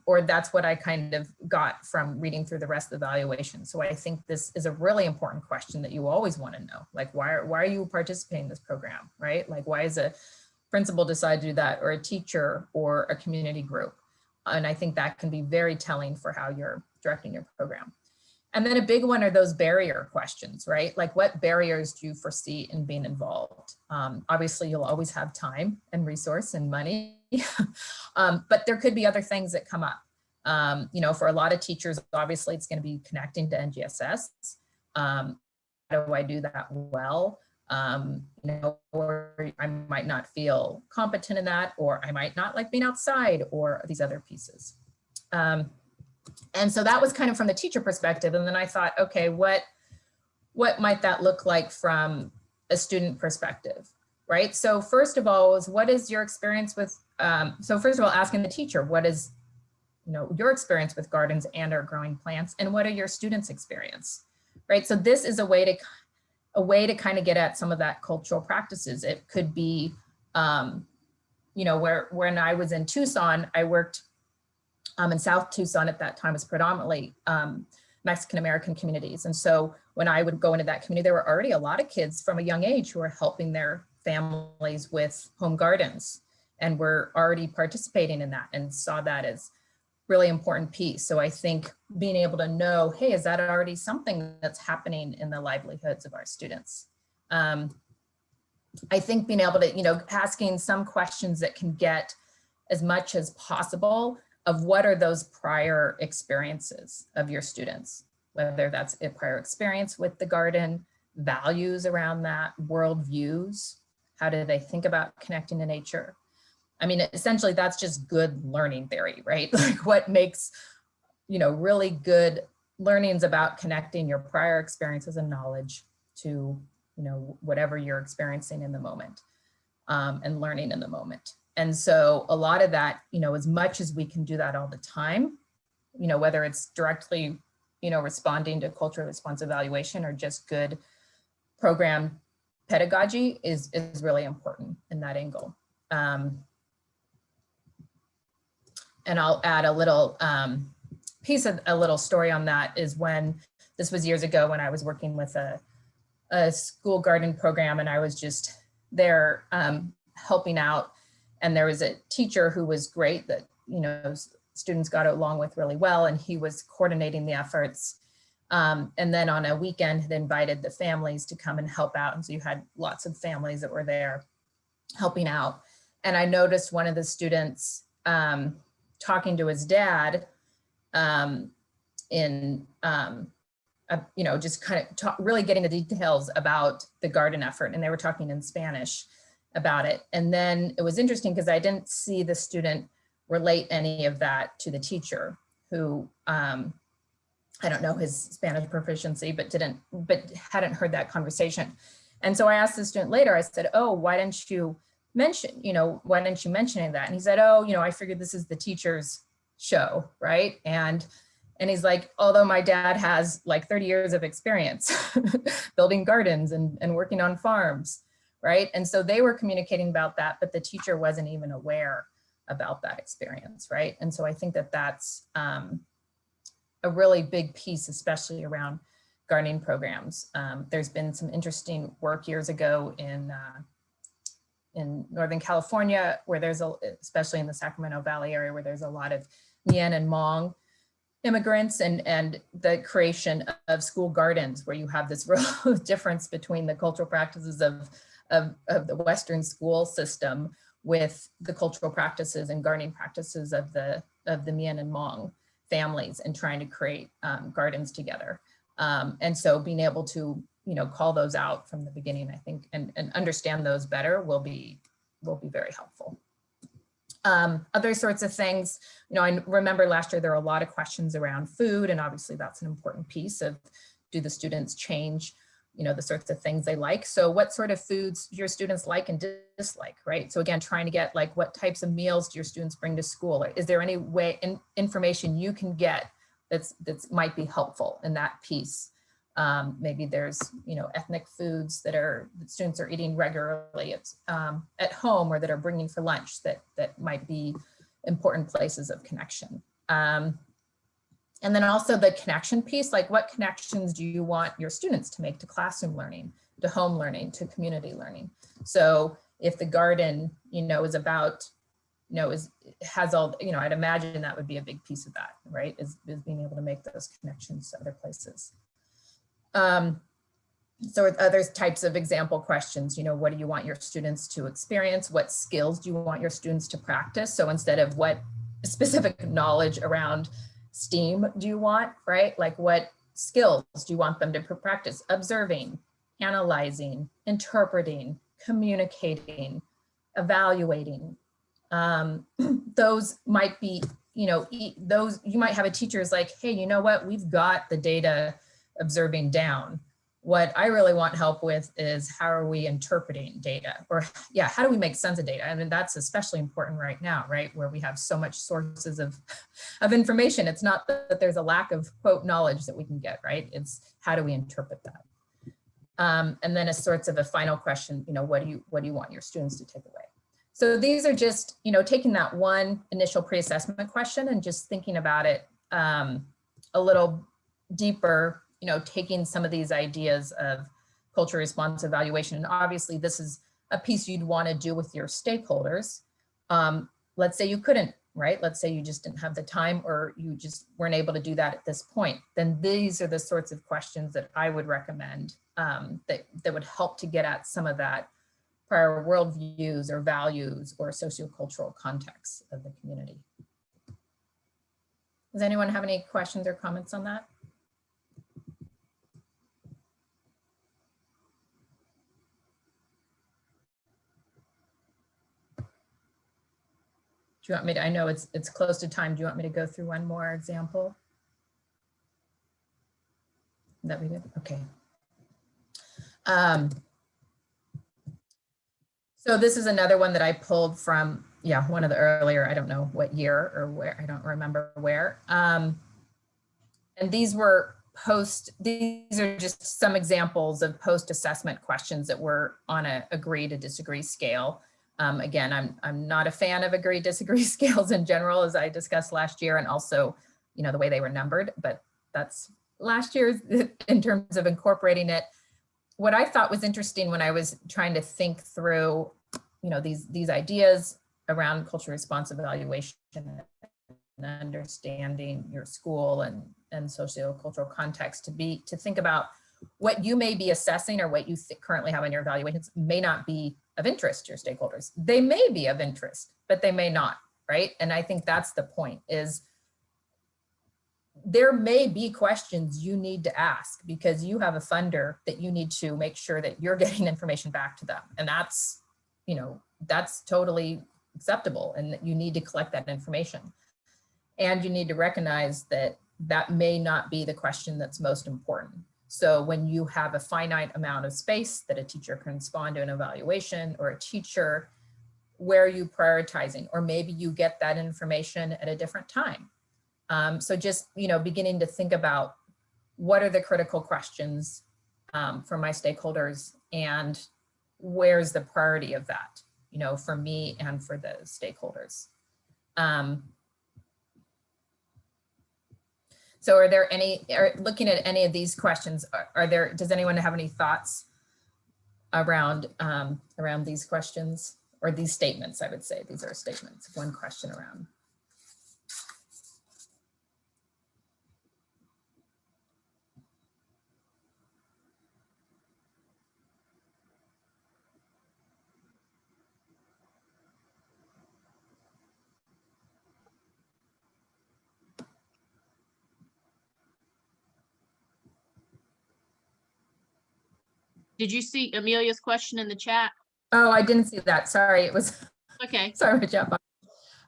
Or that's what I kind of got from reading through the rest of the evaluation. So I think this is a really important question that you always want to know. Like, why are you participating in this program, right? Like, why is a principal decide to do that, or a teacher or a community group? And I think that can be very telling for how you're directing your program. And then a big one are those barrier questions, right? Like, what barriers do you foresee in being involved? Obviously, you'll always have time and resource and money, but there could be other things that come up. For a lot of teachers, obviously, it's going to be connecting to NGSS. How do I do that well? Or I might not feel competent in that, or I might not like being outside, or these other pieces. And so that was kind of from the teacher perspective. And then I thought, okay, what might that look like from a student perspective, right? So first of all, what is your experience with, so first of all, asking the teacher, what is, your experience with gardens and or growing plants, and what are your students' experience, right? So this is a way to kind of get at some of that cultural practices. It could be, when I was in Tucson, I worked in South Tucson at that time was predominantly Mexican-American communities. And so when I would go into that community, there were already a lot of kids from a young age who were helping their families with home gardens and were already participating in that and saw that as really important piece. So I think being able to know, hey, is that already something that's happening in the livelihoods of our students? I think being able to, asking some questions that can get as much as possible of what are those prior experiences of your students, whether that's a prior experience with the garden, values around that, worldviews, how do they think about connecting to nature? I mean, essentially that's just good learning theory, right? Like, what makes, really good learnings about connecting your prior experiences and knowledge to, whatever you're experiencing in the moment, and learning in the moment. And so a lot of that, as much as we can do that all the time, whether it's directly, responding to cultural response evaluation or just good program pedagogy is really important in that angle. And I'll add a little piece of a little story on that is when, this was years ago when I was working with a school garden program, and I was just there helping out. And there was a teacher who was great that, students got along with really well, and he was coordinating the efforts. And then on a weekend had invited the families to come and help out. And so you had lots of families that were there helping out. And I noticed one of the students talking to his dad just kind of really getting the details about the garden effort. And they were talking in Spanish about it. And then it was interesting because I didn't see the student relate any of that to the teacher who, I don't know his Spanish proficiency, but hadn't heard that conversation. And so I asked the student later, I said, oh, why didn't you mention, why didn't you mention any of that? And he said, oh, I figured this is the teacher's show, right? And he's like, although my dad has like 30 years of experience building gardens and working on farms, right? And so they were communicating about that, but the teacher wasn't even aware about that experience, right? And so I think that that's a really big piece, especially around gardening programs. There's been some interesting work years ago in Northern California, where there's especially in the Sacramento Valley area, where there's a lot of Mele and Hmong immigrants, and the creation of school gardens, where you have this real difference between the cultural practices of the Western school system with the cultural practices and gardening practices of the Mele and Hmong families, and trying to create gardens together. And so being able to, call those out from the beginning, I think, and understand those better will be very helpful. Other sorts of things, I remember last year there were a lot of questions around food, and obviously that's an important piece of, do the students change, the sorts of things they like? So what sort of foods your students like and dislike, right? So again, trying to get like, what types of meals do your students bring to school? Is there any way, information you can get that's might be helpful in that piece? Maybe there's, ethnic foods that students are eating regularly at home, or that are bringing for lunch, that might be important places of connection. And then also the connection piece, like what connections do you want your students to make to classroom learning, to home learning, to community learning? So if the garden, is about, has all, I'd imagine that would be a big piece of that, right? Is being able to make those connections to other places. So with other types of example questions, what do you want your students to experience? What skills do you want your students to practice? So instead of what specific knowledge around STEAM do you want, right? Like what skills do you want them to practice? Observing, analyzing, interpreting, communicating, evaluating. Those might be, those, you might have a teacher who's like, hey, you know what? We've got the data observing down. What I really want help with is, how are we interpreting data? Or yeah, how do we make sense of data? I mean, that's especially important right now, right? Where we have so much sources of information. It's not that there's a lack of quote knowledge that we can get, right? It's how do we interpret that? And then as sorts of a final question, what do you want your students to take away? So these are just, taking that one initial pre-assessment question and just thinking about it a little deeper, taking some of these ideas of culture response evaluation. And obviously this is a piece you'd want to do with your stakeholders. Let's say you couldn't, right? Let's say you just didn't have the time, or you just weren't able to do that at this point. Then these are the sorts of questions that I would recommend that would help to get at some of that prior worldviews or values or sociocultural context of the community. Does anyone have any questions or comments on that? Do you want me to, I know it's close to time. Do you want me to go through one more example? That we did? Okay. So this is another one that I pulled from, one of the earlier, I don't know what year or where, I don't remember where. And these were these are just some examples of post-assessment questions that were on a agree to disagree scale. Again, I'm not a fan of agree disagree scales in general, as I discussed last year, and also, the way they were numbered, but that's last year's in terms of incorporating it. What I thought was interesting when I was trying to think through, these ideas around cultural response evaluation and understanding your school and sociocultural context, to think about what you may be assessing or what you currently have in your evaluations may not be of interest to your stakeholders. They may be of interest, but they may not, right? And I think that's the point, is there may be questions you need to ask because you have a funder that you need to make sure that you're getting information back to them. And that's, that's totally acceptable, and that you need to collect that information. And you need to recognize that that may not be the question that's most important. So when you have a finite amount of space that a teacher can respond to an evaluation, or a teacher where are you prioritizing? Or maybe you get that information at a different time. So just, beginning to think about what are the critical questions for my stakeholders, and where's the priority of that, for me and for the stakeholders. So are there any, looking at any of these questions, does anyone have any thoughts around these questions, or these statements? I would say these are statements, one question around. Did you see Amelia's question in the chat? Oh, I didn't see that. Sorry, it was, Okay. sorry to jump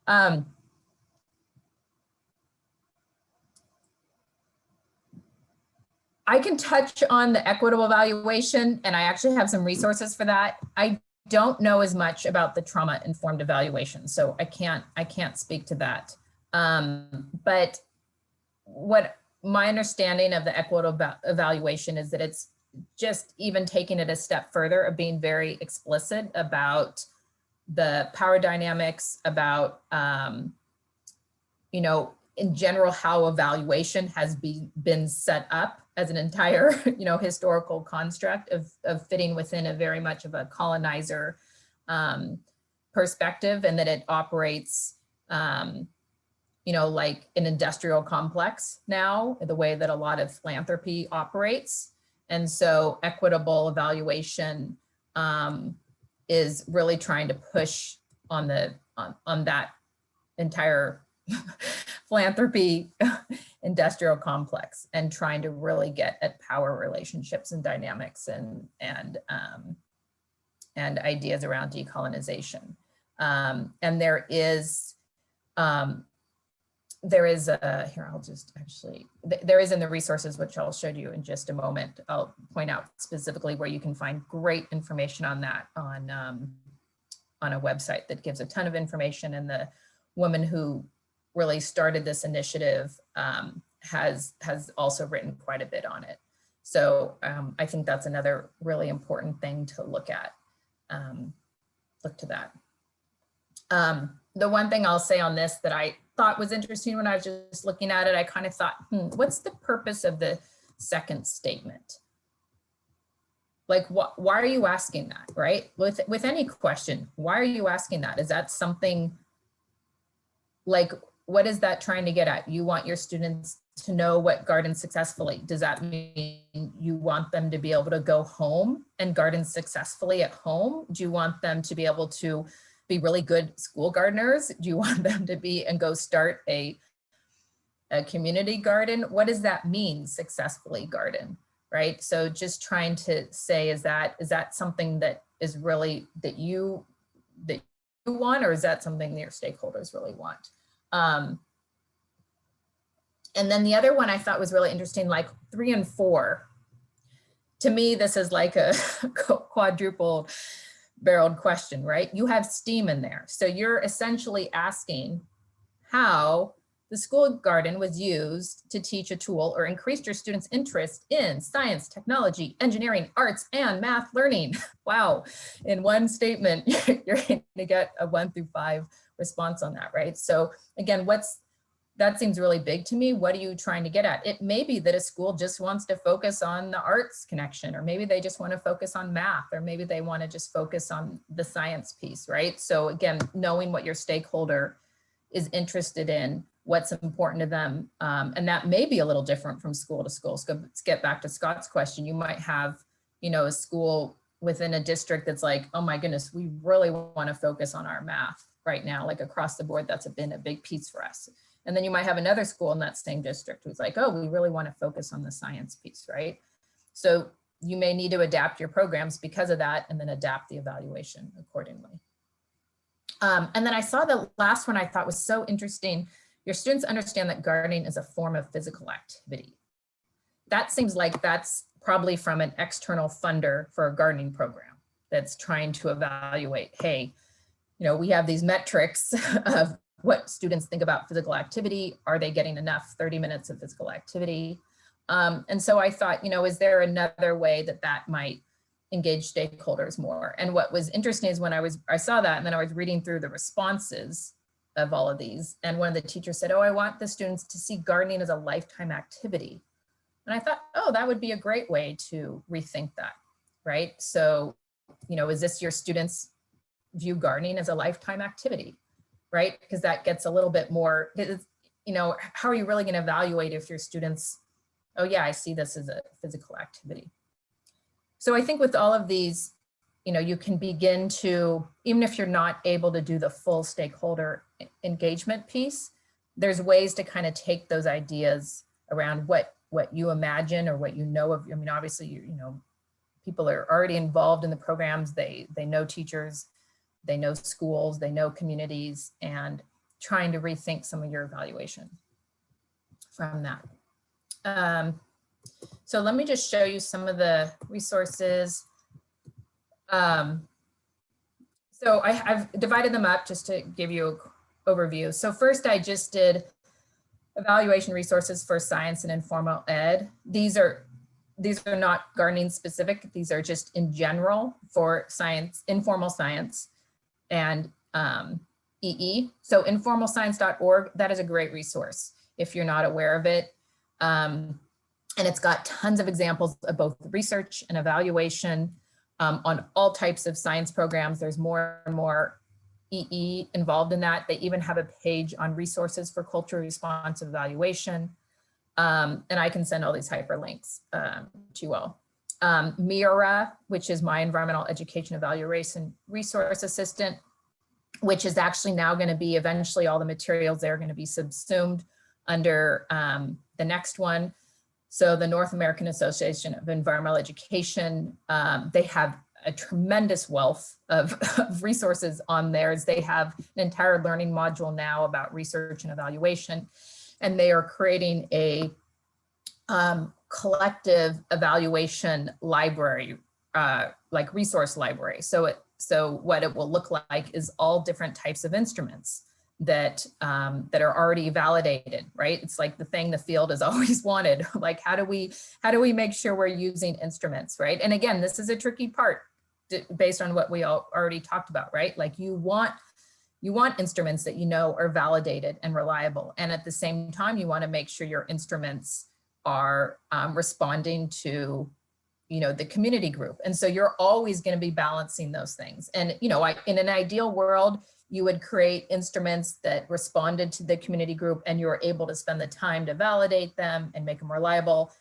on. I can touch on the equitable evaluation, and I actually have some resources for that. I don't know as much about the trauma-informed evaluation, so I can't speak to that. But what my understanding of the equitable evaluation is that it's just even taking it a step further of being very explicit about the power dynamics, about, in general, how evaluation has been set up as an entire, historical construct of fitting within a very much of a colonizer perspective, and that it operates, like an industrial complex now, the way that a lot of philanthropy operates. And so equitable evaluation is really trying to push on that entire philanthropy industrial complex, and trying to really get at power relationships and dynamics and ideas around decolonization. And there is in the resources, which I'll show you in just a moment, I'll point out specifically where you can find great information on that on a website that gives a ton of information. And the woman who really started this initiative has also written quite a bit on it. So I think that's another really important thing to look at. Look to that. The one thing I'll say on this that I thought was interesting when I was just looking at it, I kind of thought, what's the purpose of the second statement? Like, why are you asking that, right? With any question, why are you asking that? Is that something like, what is that trying to get at? You want your students to know what garden successfully. Does that mean you want them to be able to go home and garden successfully at home? Do you want them to be able to be really good school gardeners? Do you want them to be and go start a community garden? What does that mean, successfully garden, right? So just trying to say, is that something that is really that you want, or is that something that your stakeholders really want? And then the other one I thought was really interesting, like 3 and 4. To me, this is like a quadruple barreled question, right? You have STEAM in there. So you're essentially asking how the school garden was used to teach a tool or increased your students' interest in science, technology, engineering, arts, and math learning. Wow. In one statement, you're going to get a 1 through 5 response on that, right? So again, that seems really big to me. What are you trying to get at? It may be that a school just wants to focus on the arts connection, or maybe they just want to focus on math, or maybe they want to just focus on the science piece, right? So again, knowing what your stakeholder is interested in, what's important to them, and that may be a little different from school to school. So let's get back to Scott's question. You might have, a school within a district that's like, oh my goodness, we really want to focus on our math right now, like across the board, that's been a big piece for us. And then you might have another school in that same district who's like, oh, we really want to focus on the science piece, right? So you may need to adapt your programs because of that, and then adapt the evaluation accordingly. And then I saw the last one I thought was so interesting. Your students understand that gardening is a form of physical activity. That seems like that's probably from an external funder for a gardening program that's trying to evaluate, hey, we have these metrics of what students think about physical activity. Are they getting enough 30 minutes of physical activity? And so I thought, is there another way that might engage stakeholders more? And what was interesting is when I saw that, and then I was reading through the responses of all of these, and one of the teachers said, oh, I want the students to see gardening as a lifetime activity. And I thought, oh, that would be a great way to rethink that, right? So, is this your students view gardening as a lifetime activity, right? Because that gets a little bit more, how are you really going to evaluate if your students, oh yeah, I see this as a physical activity. So I think with all of these, you can begin to, even if you're not able to do the full stakeholder engagement piece, there's ways to kind of take those ideas around what you imagine or what of. I mean, obviously, people are already involved in the programs. They know teachers, they know schools, they know communities, and trying to rethink some of your evaluation from that. So let me just show you some of the resources. So I've divided them up just to give you an overview. So first I just did evaluation resources for science and informal ed. These are not gardening specific. These are just in general for science, informal science and EE. So informalscience.org, that is a great resource if you're not aware of it. And it's got tons of examples of both research and evaluation on all types of science programs. There's more and more EE involved in that. They even have a page on resources for culturally responsive evaluation. And I can send all these hyperlinks to you all. MIRA, which is my Environmental Education Evaluation Resource Assistant, which is actually now going to be eventually all the materials there are going to be subsumed under the next one. So the North American Association of Environmental Education, they have a tremendous wealth of resources on theirs. They have an entire learning module now about research and evaluation, and they are creating a collective evaluation library, like resource library. So what it will look like is all different types of instruments that are already validated, right? It's like the thing the field has always wanted. Like, how do we make sure we're using instruments, right? And again, this is a tricky part based on what we all already talked about, right? Like you want instruments that are validated and reliable, and at the same time, you want to make sure your instruments are responding to the community group. And so you're always going to be balancing those things. And in an ideal world, you would create instruments that responded to the community group and you were able to spend the time to validate them and make them reliable.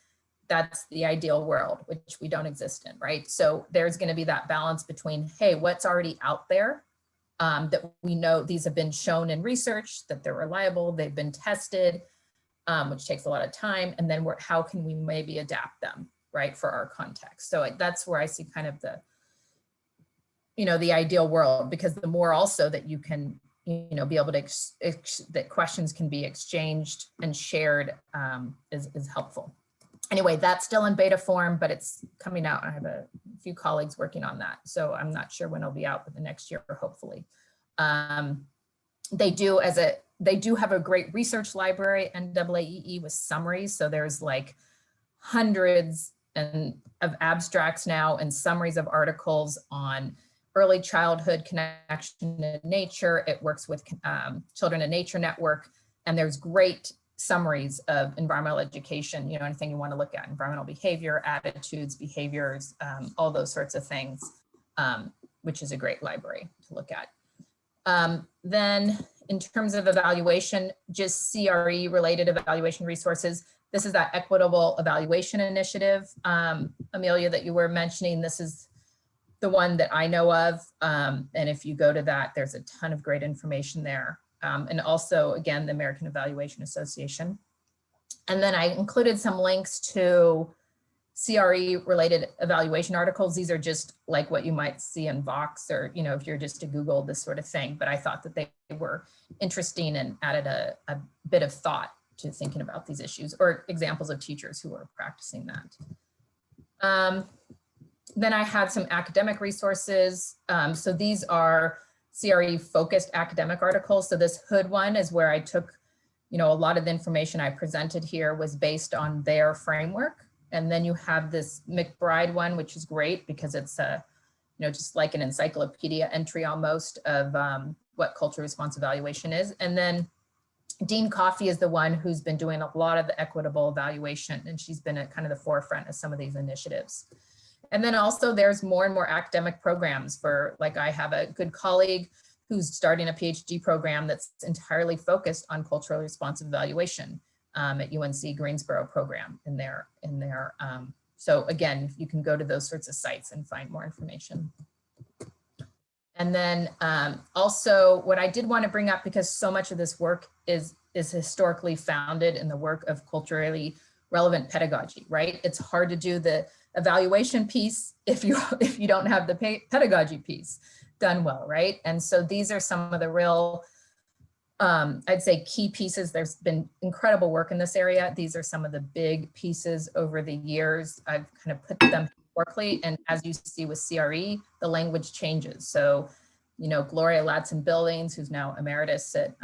That's the ideal world, which we don't exist in, right? So there's going to be that balance between, hey, what's already out there that we know these have been shown in research, that they're reliable, they've been tested, which takes a lot of time. And then how can we maybe adapt them, right, for our context? So that's where I see kind of the ideal world, because the more also that you can, be able to, that questions can be exchanged and shared is helpful. Anyway, that's still in beta form, but it's coming out. I have a few colleagues working on that. So I'm not sure when it'll be out, but the next year, hopefully. They do have a great research library, NAAEE, with summaries. So there's like hundreds of abstracts now and summaries of articles on early childhood connection to nature. It works with Children in Nature Network, and there's great summaries of environmental education, anything you want to look at, environmental behavior, attitudes, behaviors, all those sorts of things, which is a great library to look at. Then in terms of evaluation, just CRE related evaluation resources. This is that Equitable Evaluation Initiative, Amelia, that you were mentioning. This is the one that I know of. And if you go to that, there's a ton of great information there. And also, again, the American Evaluation Association. And then I included some links to CRE related evaluation articles. These are just like what you might see in Vox or, if you're just to Google this sort of thing, but I thought that they were interesting and added a bit of thought to thinking about these issues, or examples of teachers who are practicing that. Then I had some academic resources. So these are CRE focused academic articles. So this Hood one is where I took, a lot of the information I presented here was based on their framework. And then you have this McBride one, which is great because it's just like an encyclopedia entry almost of what culture response evaluation is. And then Dean Coffey is the one who's been doing a lot of the equitable evaluation, and she's been at kind of the forefront of some of these initiatives. And then also there's more and more academic programs for, like, I have a good colleague who's starting a PhD program that's entirely focused on culturally responsive evaluation at UNC Greensboro program in there. So again, you can go to those sorts of sites and find more information. And then also what I did want to bring up, because so much of this work is historically founded in the work of culturally relevant pedagogy, right? It's hard to do the evaluation piece if you don't have the pedagogy piece done well, right? And so these are some of the real, I'd say, key pieces. There's been incredible work in this area. These are some of the big pieces over the years. I've kind of put them historically, and as you see with CRE, the language changes. So, Gloria Ladson Billings, who's now emeritus at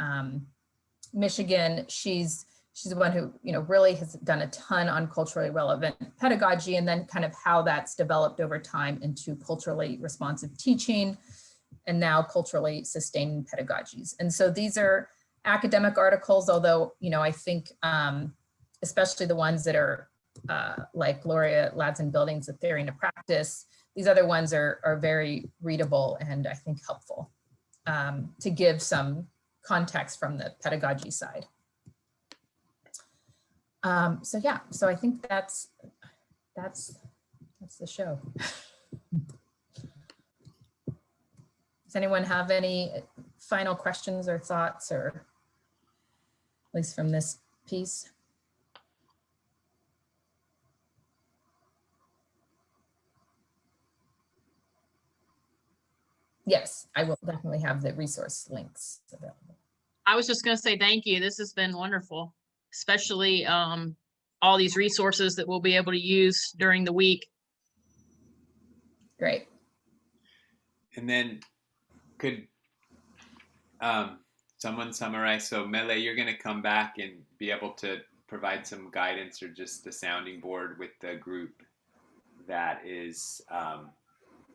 Michigan, she's the one who, really has done a ton on culturally relevant pedagogy, and then kind of how that's developed over time into culturally responsive teaching, and now culturally sustaining pedagogies. And so these are academic articles, although, I think especially the ones that are like Gloria Ladson Billings, A Theory and a Practice, these other ones are very readable and I think helpful to give some context from the pedagogy side. So yeah, so I think that's the show. Does anyone have any final questions or thoughts, or at least from this piece? Yes, I will definitely have the resource links available. I was just going to say thank you. This has been wonderful, especially all these resources that we'll be able to use during the week. Great. And then could someone summarize? So Mele, you're going to come back and be able to provide some guidance or just the sounding board with the group that is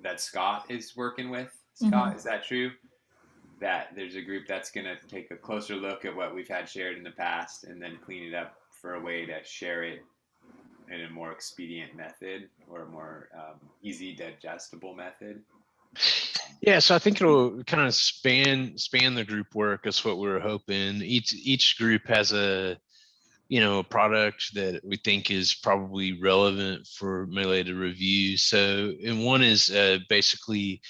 that Scott is working with. Scott, is that true? That there's a group that's going to take a closer look at what we've had shared in the past and then clean it up for a way to share it in a more expedient method or a more easy digestible method? Yeah, so I think it'll kind of span the group work. That's what we're hoping. Each group has a product that we think is probably relevant for Mele to review. So, and one is basically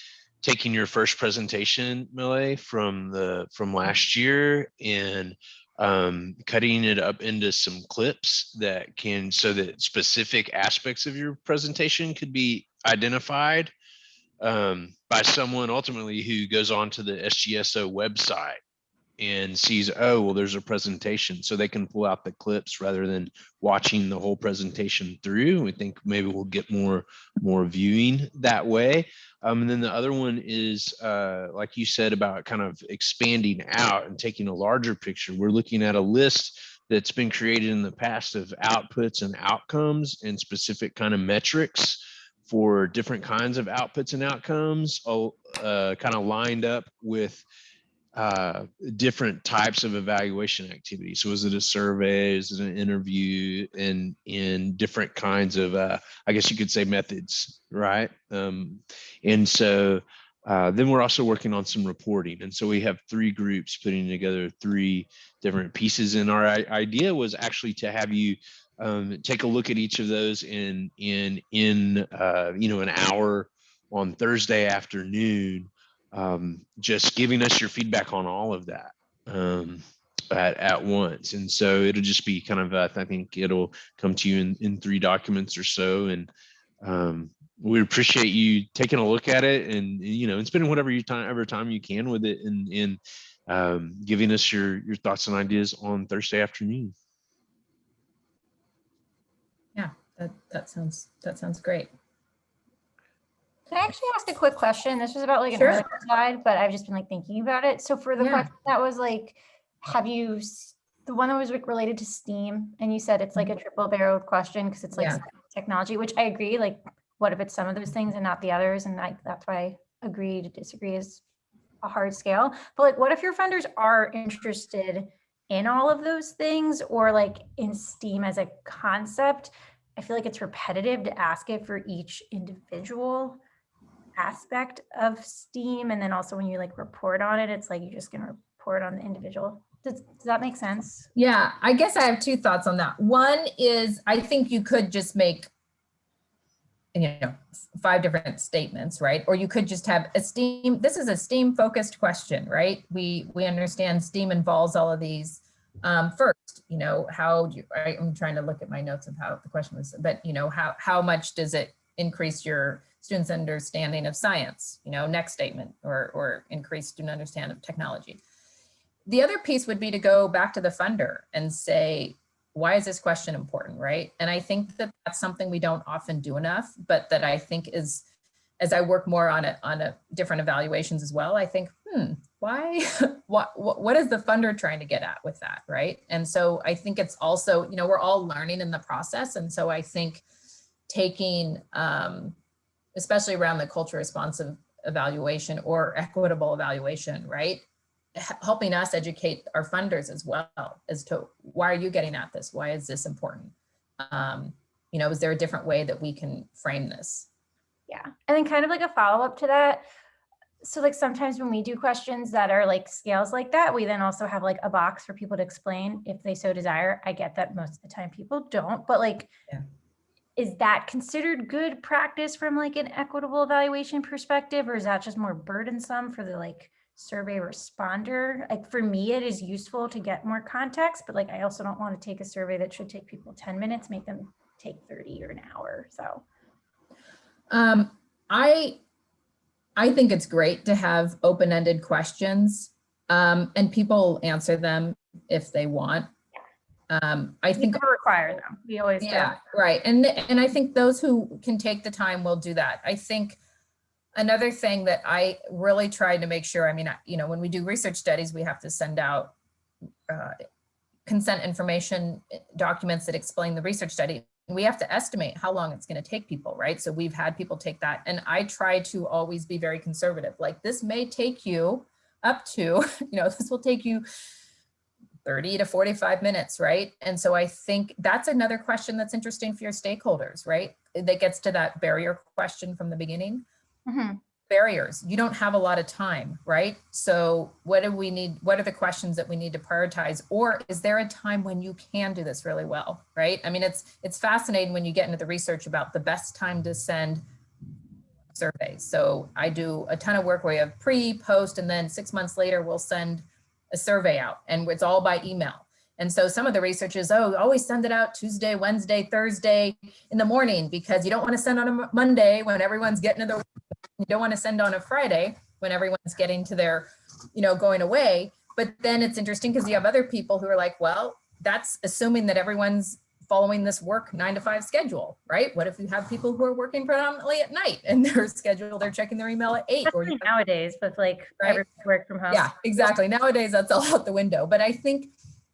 taking your first presentation, Mele, from last year and cutting it up into some clips so that specific aspects of your presentation could be identified by someone ultimately who goes on to the SGSO website and sees, oh, well, there's a presentation, so they can pull out the clips rather than watching the whole presentation through. We think maybe we'll get more viewing that way. And then the other one is, like you said, about kind of expanding out and taking a larger picture. We're looking at a list that's been created in the past of outputs and outcomes and specific kind of metrics for different kinds of outputs and outcomes, kind of lined up with different types of evaluation activities. So is it a survey? Is it an interview? And in different kinds of, I guess you could say, methods, right? And so then we're also working on some reporting. And so we have 3 groups putting together 3 different pieces. And our idea was actually to have you take a look at each of those in an hour on Thursday afternoon, just giving us your feedback on all of that at once. And so it'll just be kind of, I think it'll come to you in 3 documents or so. And we appreciate you taking a look at it and spending whatever time you can with it and giving us your thoughts and ideas on Thursday afternoon. Yeah, that sounds great. Can I actually ask a quick question? This was about like an Sure. earlier slide, but I've just been like thinking about it. So for the Yeah. question that was like, the one that was like related to STEAM, and you said it's like a triple barreled question because it's like Yeah. technology, which I agree. Like, what if it's some of those things and not the others? And that's why I agree to disagree is a hard scale. But like, what if your funders are interested in all of those things or like in STEAM as a concept? I feel like it's repetitive to ask it for each individual aspect of STEAM. And then also when you like report on it, it's like you're just going to report on the individual. Does that make sense? Yeah, I guess I have two thoughts on that. One is I think you could just make, 5 different statements, right? Or you could just have a STEAM, this is a STEAM focused question, right? We understand STEAM involves all of these. First, how do you, I'm trying to look at my notes of how the question was, but how much does it increase your students' understanding of science? Next statement, or increase student understanding of technology. The other piece would be to go back to the funder and say, why is this question important, right? And I think that that's something we don't often do enough, but that I think is, as I work more on a different evaluations as well, I think, why, what is the funder trying to get at with that, right? And so I think it's also, we're all learning in the process. And so I think taking, especially around the culture responsive evaluation or equitable evaluation, right? Helping us educate our funders as well as to why are you getting at this? Why is this important? Is there a different way that we can frame this? Yeah. And then kind of like a follow-up to that. So like sometimes when we do questions that are like scales like that, we then also have like a box for people to explain if they so desire. I get that most of the time people don't, but like, Yeah. Is that considered good practice from like an equitable evaluation perspective, or is that just more burdensome for the like survey responder? Like for me, it is useful to get more context, but like I also don't want to take a survey that should take people 10 minutes, make them take 30 or an hour. So I think it's great to have open-ended questions, and people answer them if they want. I think never require them. We always yeah, right. And I think those who can take the time will do that. I think another thing that I really try to make sure, when we do research studies, we have to send out consent information documents that explain the research study. We have to estimate how long it's going to take people, right? So we've had people take that. And I try to always be very conservative. Like this may take you up to, this will take you 30 to 45 minutes, right? And so I think that's another question that's interesting for your stakeholders, right? That gets to that barrier question from the beginning. Mm-hmm. Barriers, you don't have a lot of time, right? So what do we need? What are the questions that we need to prioritize? Or is there a time when you can do this really well, right? It's fascinating when you get into the research about the best time to send surveys. So I do a ton of work where we have pre, post, and then 6 months later, we'll send a survey out and it's all by email. And so some of the research is, always send it out Tuesday, Wednesday, Thursday in the morning, because you don't want to send on a Monday when everyone's getting to their, you don't want to send on a Friday when everyone's getting to their, going away. But then it's interesting because you have other people who are like, well, that's assuming that everyone's following this work 9 to 5 schedule, right? What if you have people who are working predominantly at night and their schedule, they're checking their email at 8 or nowadays with like everybody work from home. Yeah, exactly. Nowadays that's all out the window. But I think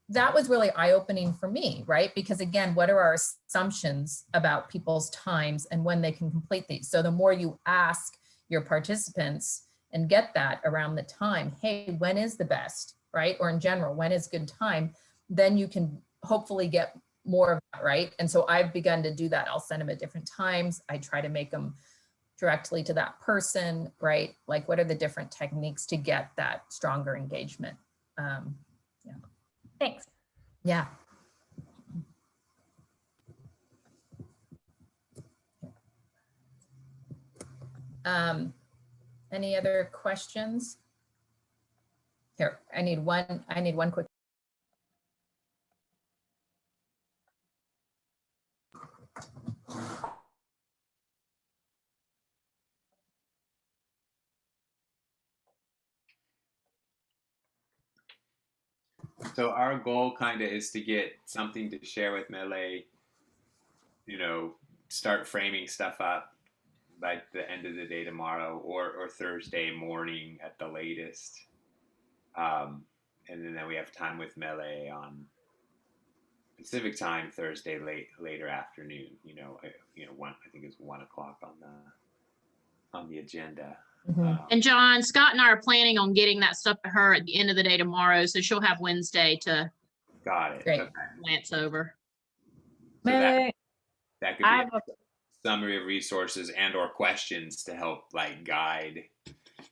that was really eye-opening for me, right? Because again, what are our assumptions about people's times and when they can complete these? So the more you ask your participants and get that around the time, hey, when is the best, right? Or in general, when is good time? Then you can hopefully get more of that, right? And so I've begun to do that. I'll send them at different times. I try to make them directly to that person, right? Like what are the different techniques to get that stronger engagement? Yeah. Thanks. Yeah. Any other questions? Here, I need one quick. So our goal kind of is to get something to share with Mele, start framing stuff up by the end of the day tomorrow, or Thursday morning at the latest. And then we have time with Mele on Pacific time Thursday later afternoon. I think it's 1 o'clock on the agenda. And John, Scott and I are planning on getting that stuff to her at the end of the day tomorrow, so she'll have Wednesday to Got it. Great. Okay. glance over. So Mele, that could I be have a summary of resources and or questions to help like guide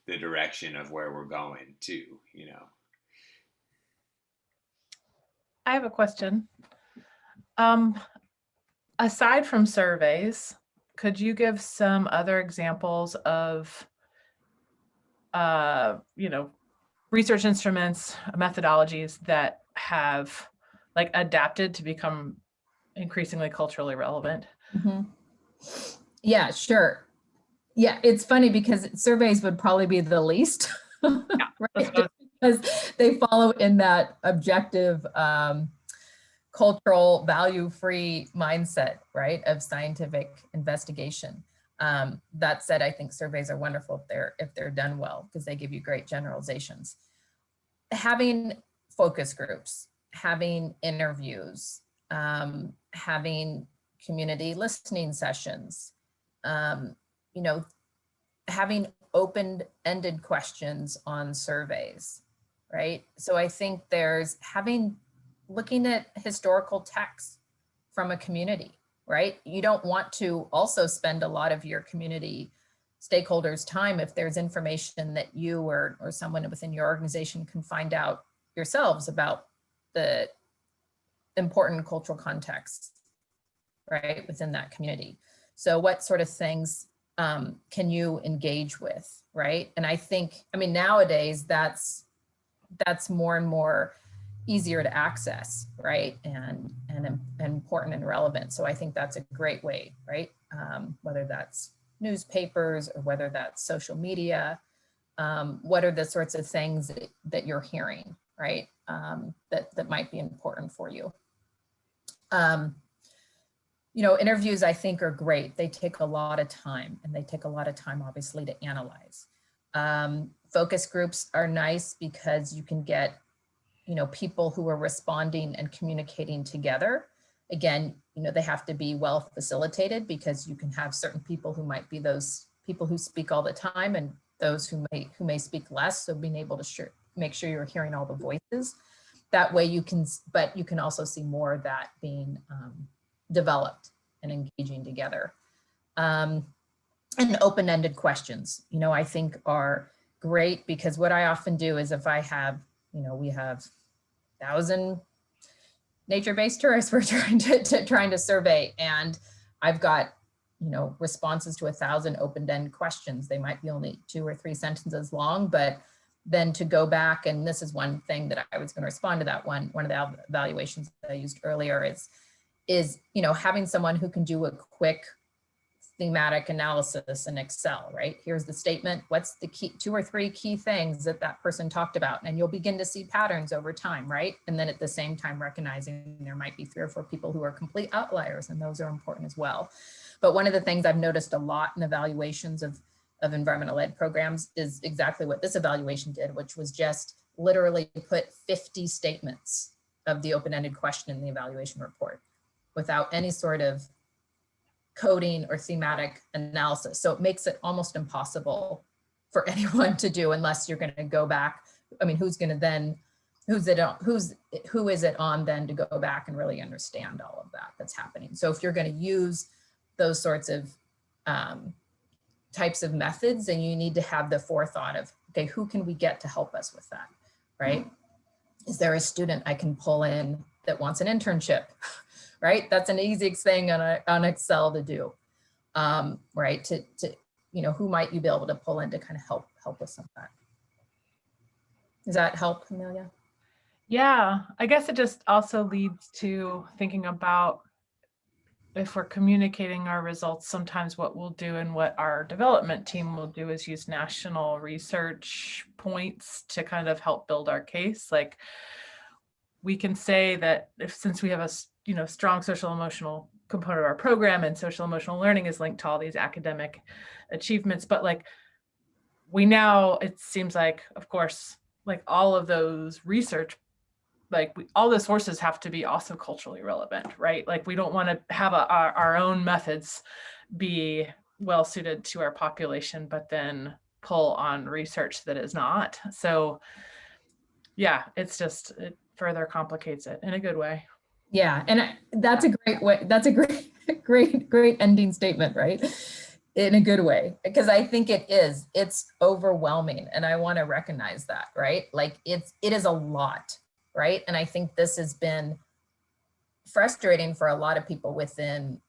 the direction of where we're going to, I have a question. Aside from surveys, could you give some other examples of, research instruments, methodologies that have like adapted to become increasingly culturally relevant? Yeah, sure. Yeah, it's funny because surveys would probably be the least, right? Because they follow in that objective, cultural, value-free mindset, right, of scientific investigation. That said, I think surveys are wonderful if they're done well, because they give you great generalizations. Having focus groups, having interviews, having community listening sessions, having open-ended questions on surveys, right? So I think looking at historical texts from a community, right? You don't want to also spend a lot of your community stakeholders' time if there's information that you or someone within your organization can find out yourselves about the important cultural context, right, within that community. So what sort of things can you engage with, right? And I think, nowadays that's more and more easier to access, right? And important and relevant. So I think that's a great way, right? Whether that's newspapers or whether that's social media, what are the sorts of things that you're hearing, right? That might be important for you. Interviews I think are great. They take a lot of time, and they take a lot of time obviously to analyze. Focus groups are nice because you can get people who are responding and communicating together. Again, they have to be well facilitated, because you can have certain people who might be those people who speak all the time and those who may speak less. So being able to make sure you're hearing all the voices. That way but you can also see more of that being developed and engaging together. And open-ended questions, I think are great, because what I often do is if I have, we have 1,000 nature-based tourists we're trying to survey, and I've got, responses to 1,000 open-ended questions. They might be only 2 or 3 sentences long, but then to go back, and this is one thing that I was going to respond to that one of the evaluations that I used earlier is having someone who can do a quick thematic analysis in Excel, right? Here's the statement. What's the key 2 or 3 key things that person talked about? And you'll begin to see patterns over time, right? And then at the same time, recognizing there might be 3 or 4 people who are complete outliers, and those are important as well. But one of the things I've noticed a lot in evaluations of environmental ed programs is exactly what this evaluation did, which was just literally put 50 statements of the open-ended question in the evaluation report without any sort of coding or thematic analysis. So it makes it almost impossible for anyone to do, unless you're going to go back. Who is it on then to go back and really understand all of that's happening? So if you're going to use those sorts of types of methods, then you need to have the forethought of, okay, who can we get to help us with that, right? Is there a student I can pull in that wants an internship? Right? That's an easy thing on Excel to do, right? To who might you be able to pull in to kind of help with some of that? Does that help, Amelia? Yeah, I guess it just also leads to thinking about, if we're communicating our results, sometimes what we'll do and what our development team will do is use national research points to kind of help build our case. Like, we can say that since we have a strong social emotional component of our program, and social emotional learning is linked to all these academic achievements. But like we now, it seems like, of course, like all of those research, like all the sources have to be also culturally relevant, right? Like we don't want to have our own methods be well suited to our population, but then pull on research that is not. So yeah, it's just, it further complicates it in a good way. Yeah, and that's a great way. That's a great ending statement, right? In a good way, because I think it's overwhelming, and I want to recognize that, right? Like it is a lot, right? And I think this has been frustrating for a lot of people within,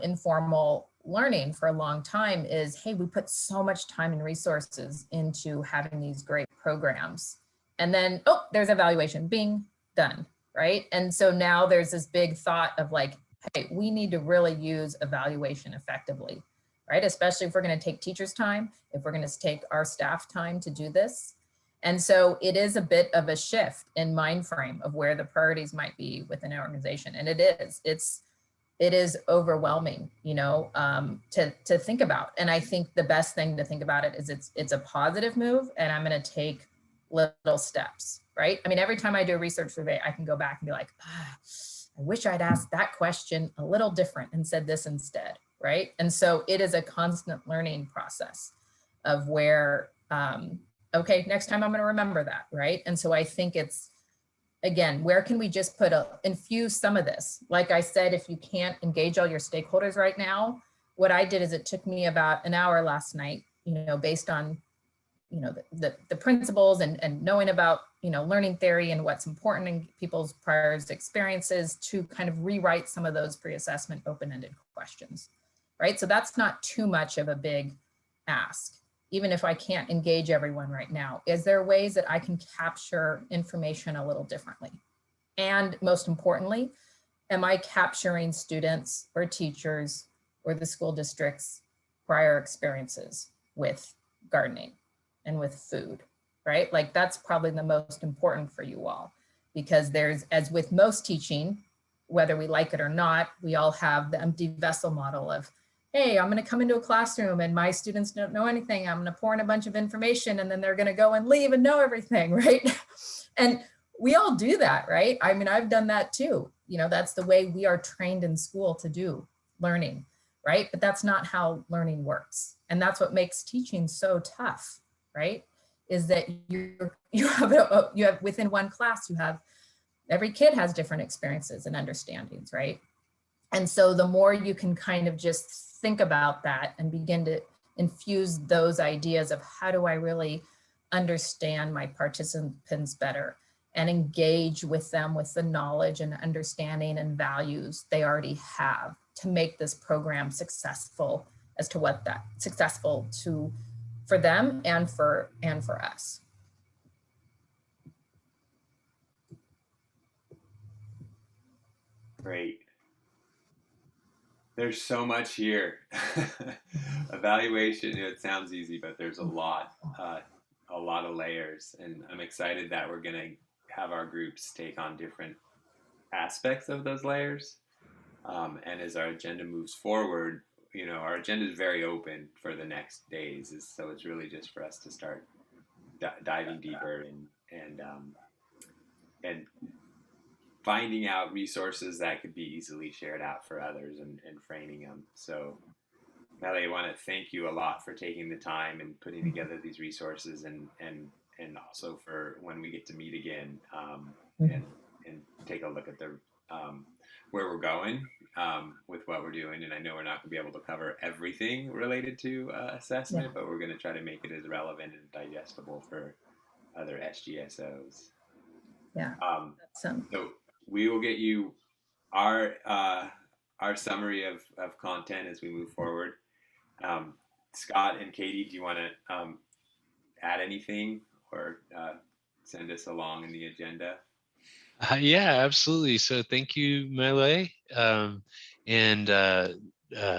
informal learning for a long time is, hey, we put so much time and resources into having these great programs. And then, oh, there's evaluation, bing, done, right? And so now there's this big thought of like, hey, we need to really use evaluation effectively, right? Especially if we're going to take teachers' time, if we're going to take our staff time to do this. And so it is a bit of a shift in mind frame of where the priorities might be within an organization. And it is overwhelming, to think about. And I think the best thing to think about it is it's a positive move, and I'm going to take little steps, right? I mean, every time I do a research survey, I can go back and be like, I wish I'd asked that question a little different and said this instead, right? And so it is a constant learning process of where, okay, next time I'm going to remember that, right? And so I think it's, again, where can we just infuse some of this? Like I said, if you can't engage all your stakeholders right now, what I did is it took me about an hour last night, based on, the principles and knowing about, learning theory and what's important in people's prior experiences, to kind of rewrite some of those pre-assessment open-ended questions, right? So that's not too much of a big ask. Even if I can't engage everyone right now, is there ways that I can capture information a little differently? And most importantly, am I capturing students or teachers or the school district's prior experiences with gardening and with food, right? Like that's probably the most important for you all, because as with most teaching, whether we like it or not, we all have the empty vessel model of, hey, I'm going to come into a classroom and my students don't know anything. I'm going to pour in a bunch of information and then they're going to go and leave and know everything, right? And we all do that, right? I mean, I've done that too. That's the way we are trained in school to do learning, right? But that's not how learning works. And that's what makes teaching so tough, right? Is that you have within one class, every kid has different experiences and understandings, right? And so the more you can kind of just think about that and begin to infuse those ideas of how do I really understand my participants better and engage with them with the knowledge and understanding and values they already have to make this program successful as to what that successful to for them and for us. Great. There's so much here. Evaluation, it sounds easy, but there's a lot of layers, and I'm excited that we're going to have our groups take on different aspects of those layers. And as our agenda moves forward, our agenda is very open for the next days, so it's really just for us to start diving deeper and finding out resources that could be easily shared out for others and framing them. So Mele, I want to thank you a lot for taking the time and putting together these resources, and also for when we get to meet again, and take a look at the where we're going with what we're doing. And I know we're not going to be able to cover everything related to assessment, but we're going to try to make it as relevant and digestible for other SGSOs. Yeah. So we will get you our summary of content as we move forward. Scott and Katie, do you want to add anything or send us along in the agenda? Yeah, absolutely. So thank you, Mele. And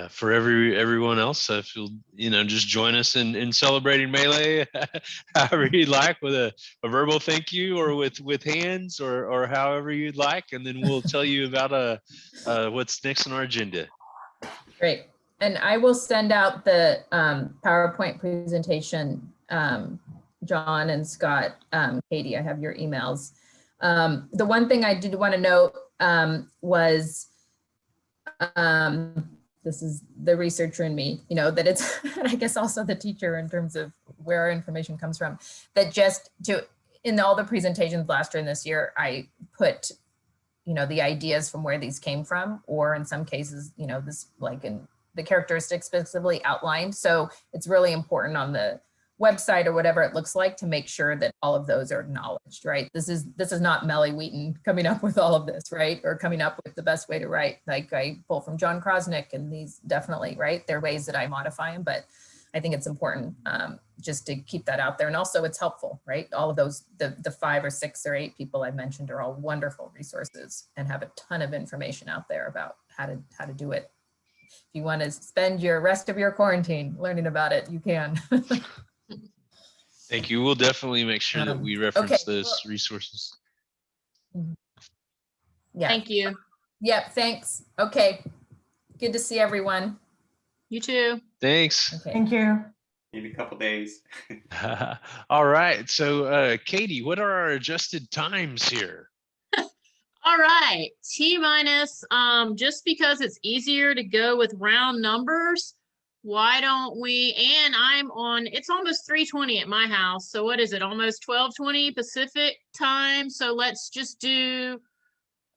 for everyone else, if you'll just join us in celebrating Mele, however you'd like, with a verbal thank you, or with hands, or however you'd like, and then we'll tell you about what's next on our agenda. Great. And I will send out the PowerPoint presentation, John and Scott, Katie, I have your emails. The one thing I did want to note was, this is the researcher in me, that it's, and I guess also the teacher in terms of where our information comes from, that in all the presentations last year and this year, I put, the ideas from where these came from, or in some cases, this, like in the characteristics specifically outlined. So it's really important on the website or whatever it looks like to make sure that all of those are acknowledged, right? This is not Mele Wheaton coming up with all of this, right? Or coming up with the best way to write. Like I pull from John Krosnick, and these definitely, right? There are ways that I modify them, but I think it's important just to keep that out there. And also it's helpful, right? All of those, the 5 or 6 or 8 people I mentioned are all wonderful resources and have a ton of information out there about how to do it. If you want to spend your rest of your quarantine learning about it, you can. Thank you. We'll definitely make sure that we reference those resources. Yeah. Thank you. Yep. Thanks. Okay. Good to see everyone. You too. Thanks. Okay. Thank you. Maybe a couple days. All right. So, Katie, what are our adjusted times here? All right, T-minus, just because it's easier to go with round numbers, why don't we, and it's almost 3:20 at my house. So what is it? Almost 12:20 Pacific time. So let's just do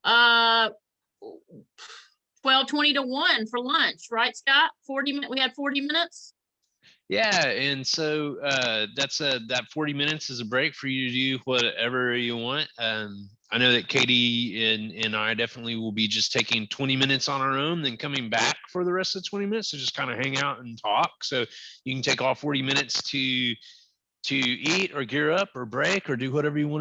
12:20 to 1 for lunch, right, Scott? 40 minutes. We had 40 minutes. Yeah, and so that 40 minutes is a break for you to do whatever you want. I know that Katie and I definitely will be just taking 20 minutes on our own, then coming back for the rest of the 20 minutes to just kind of hang out and talk. So you can take all 40 minutes to eat or gear up or break or do whatever you want.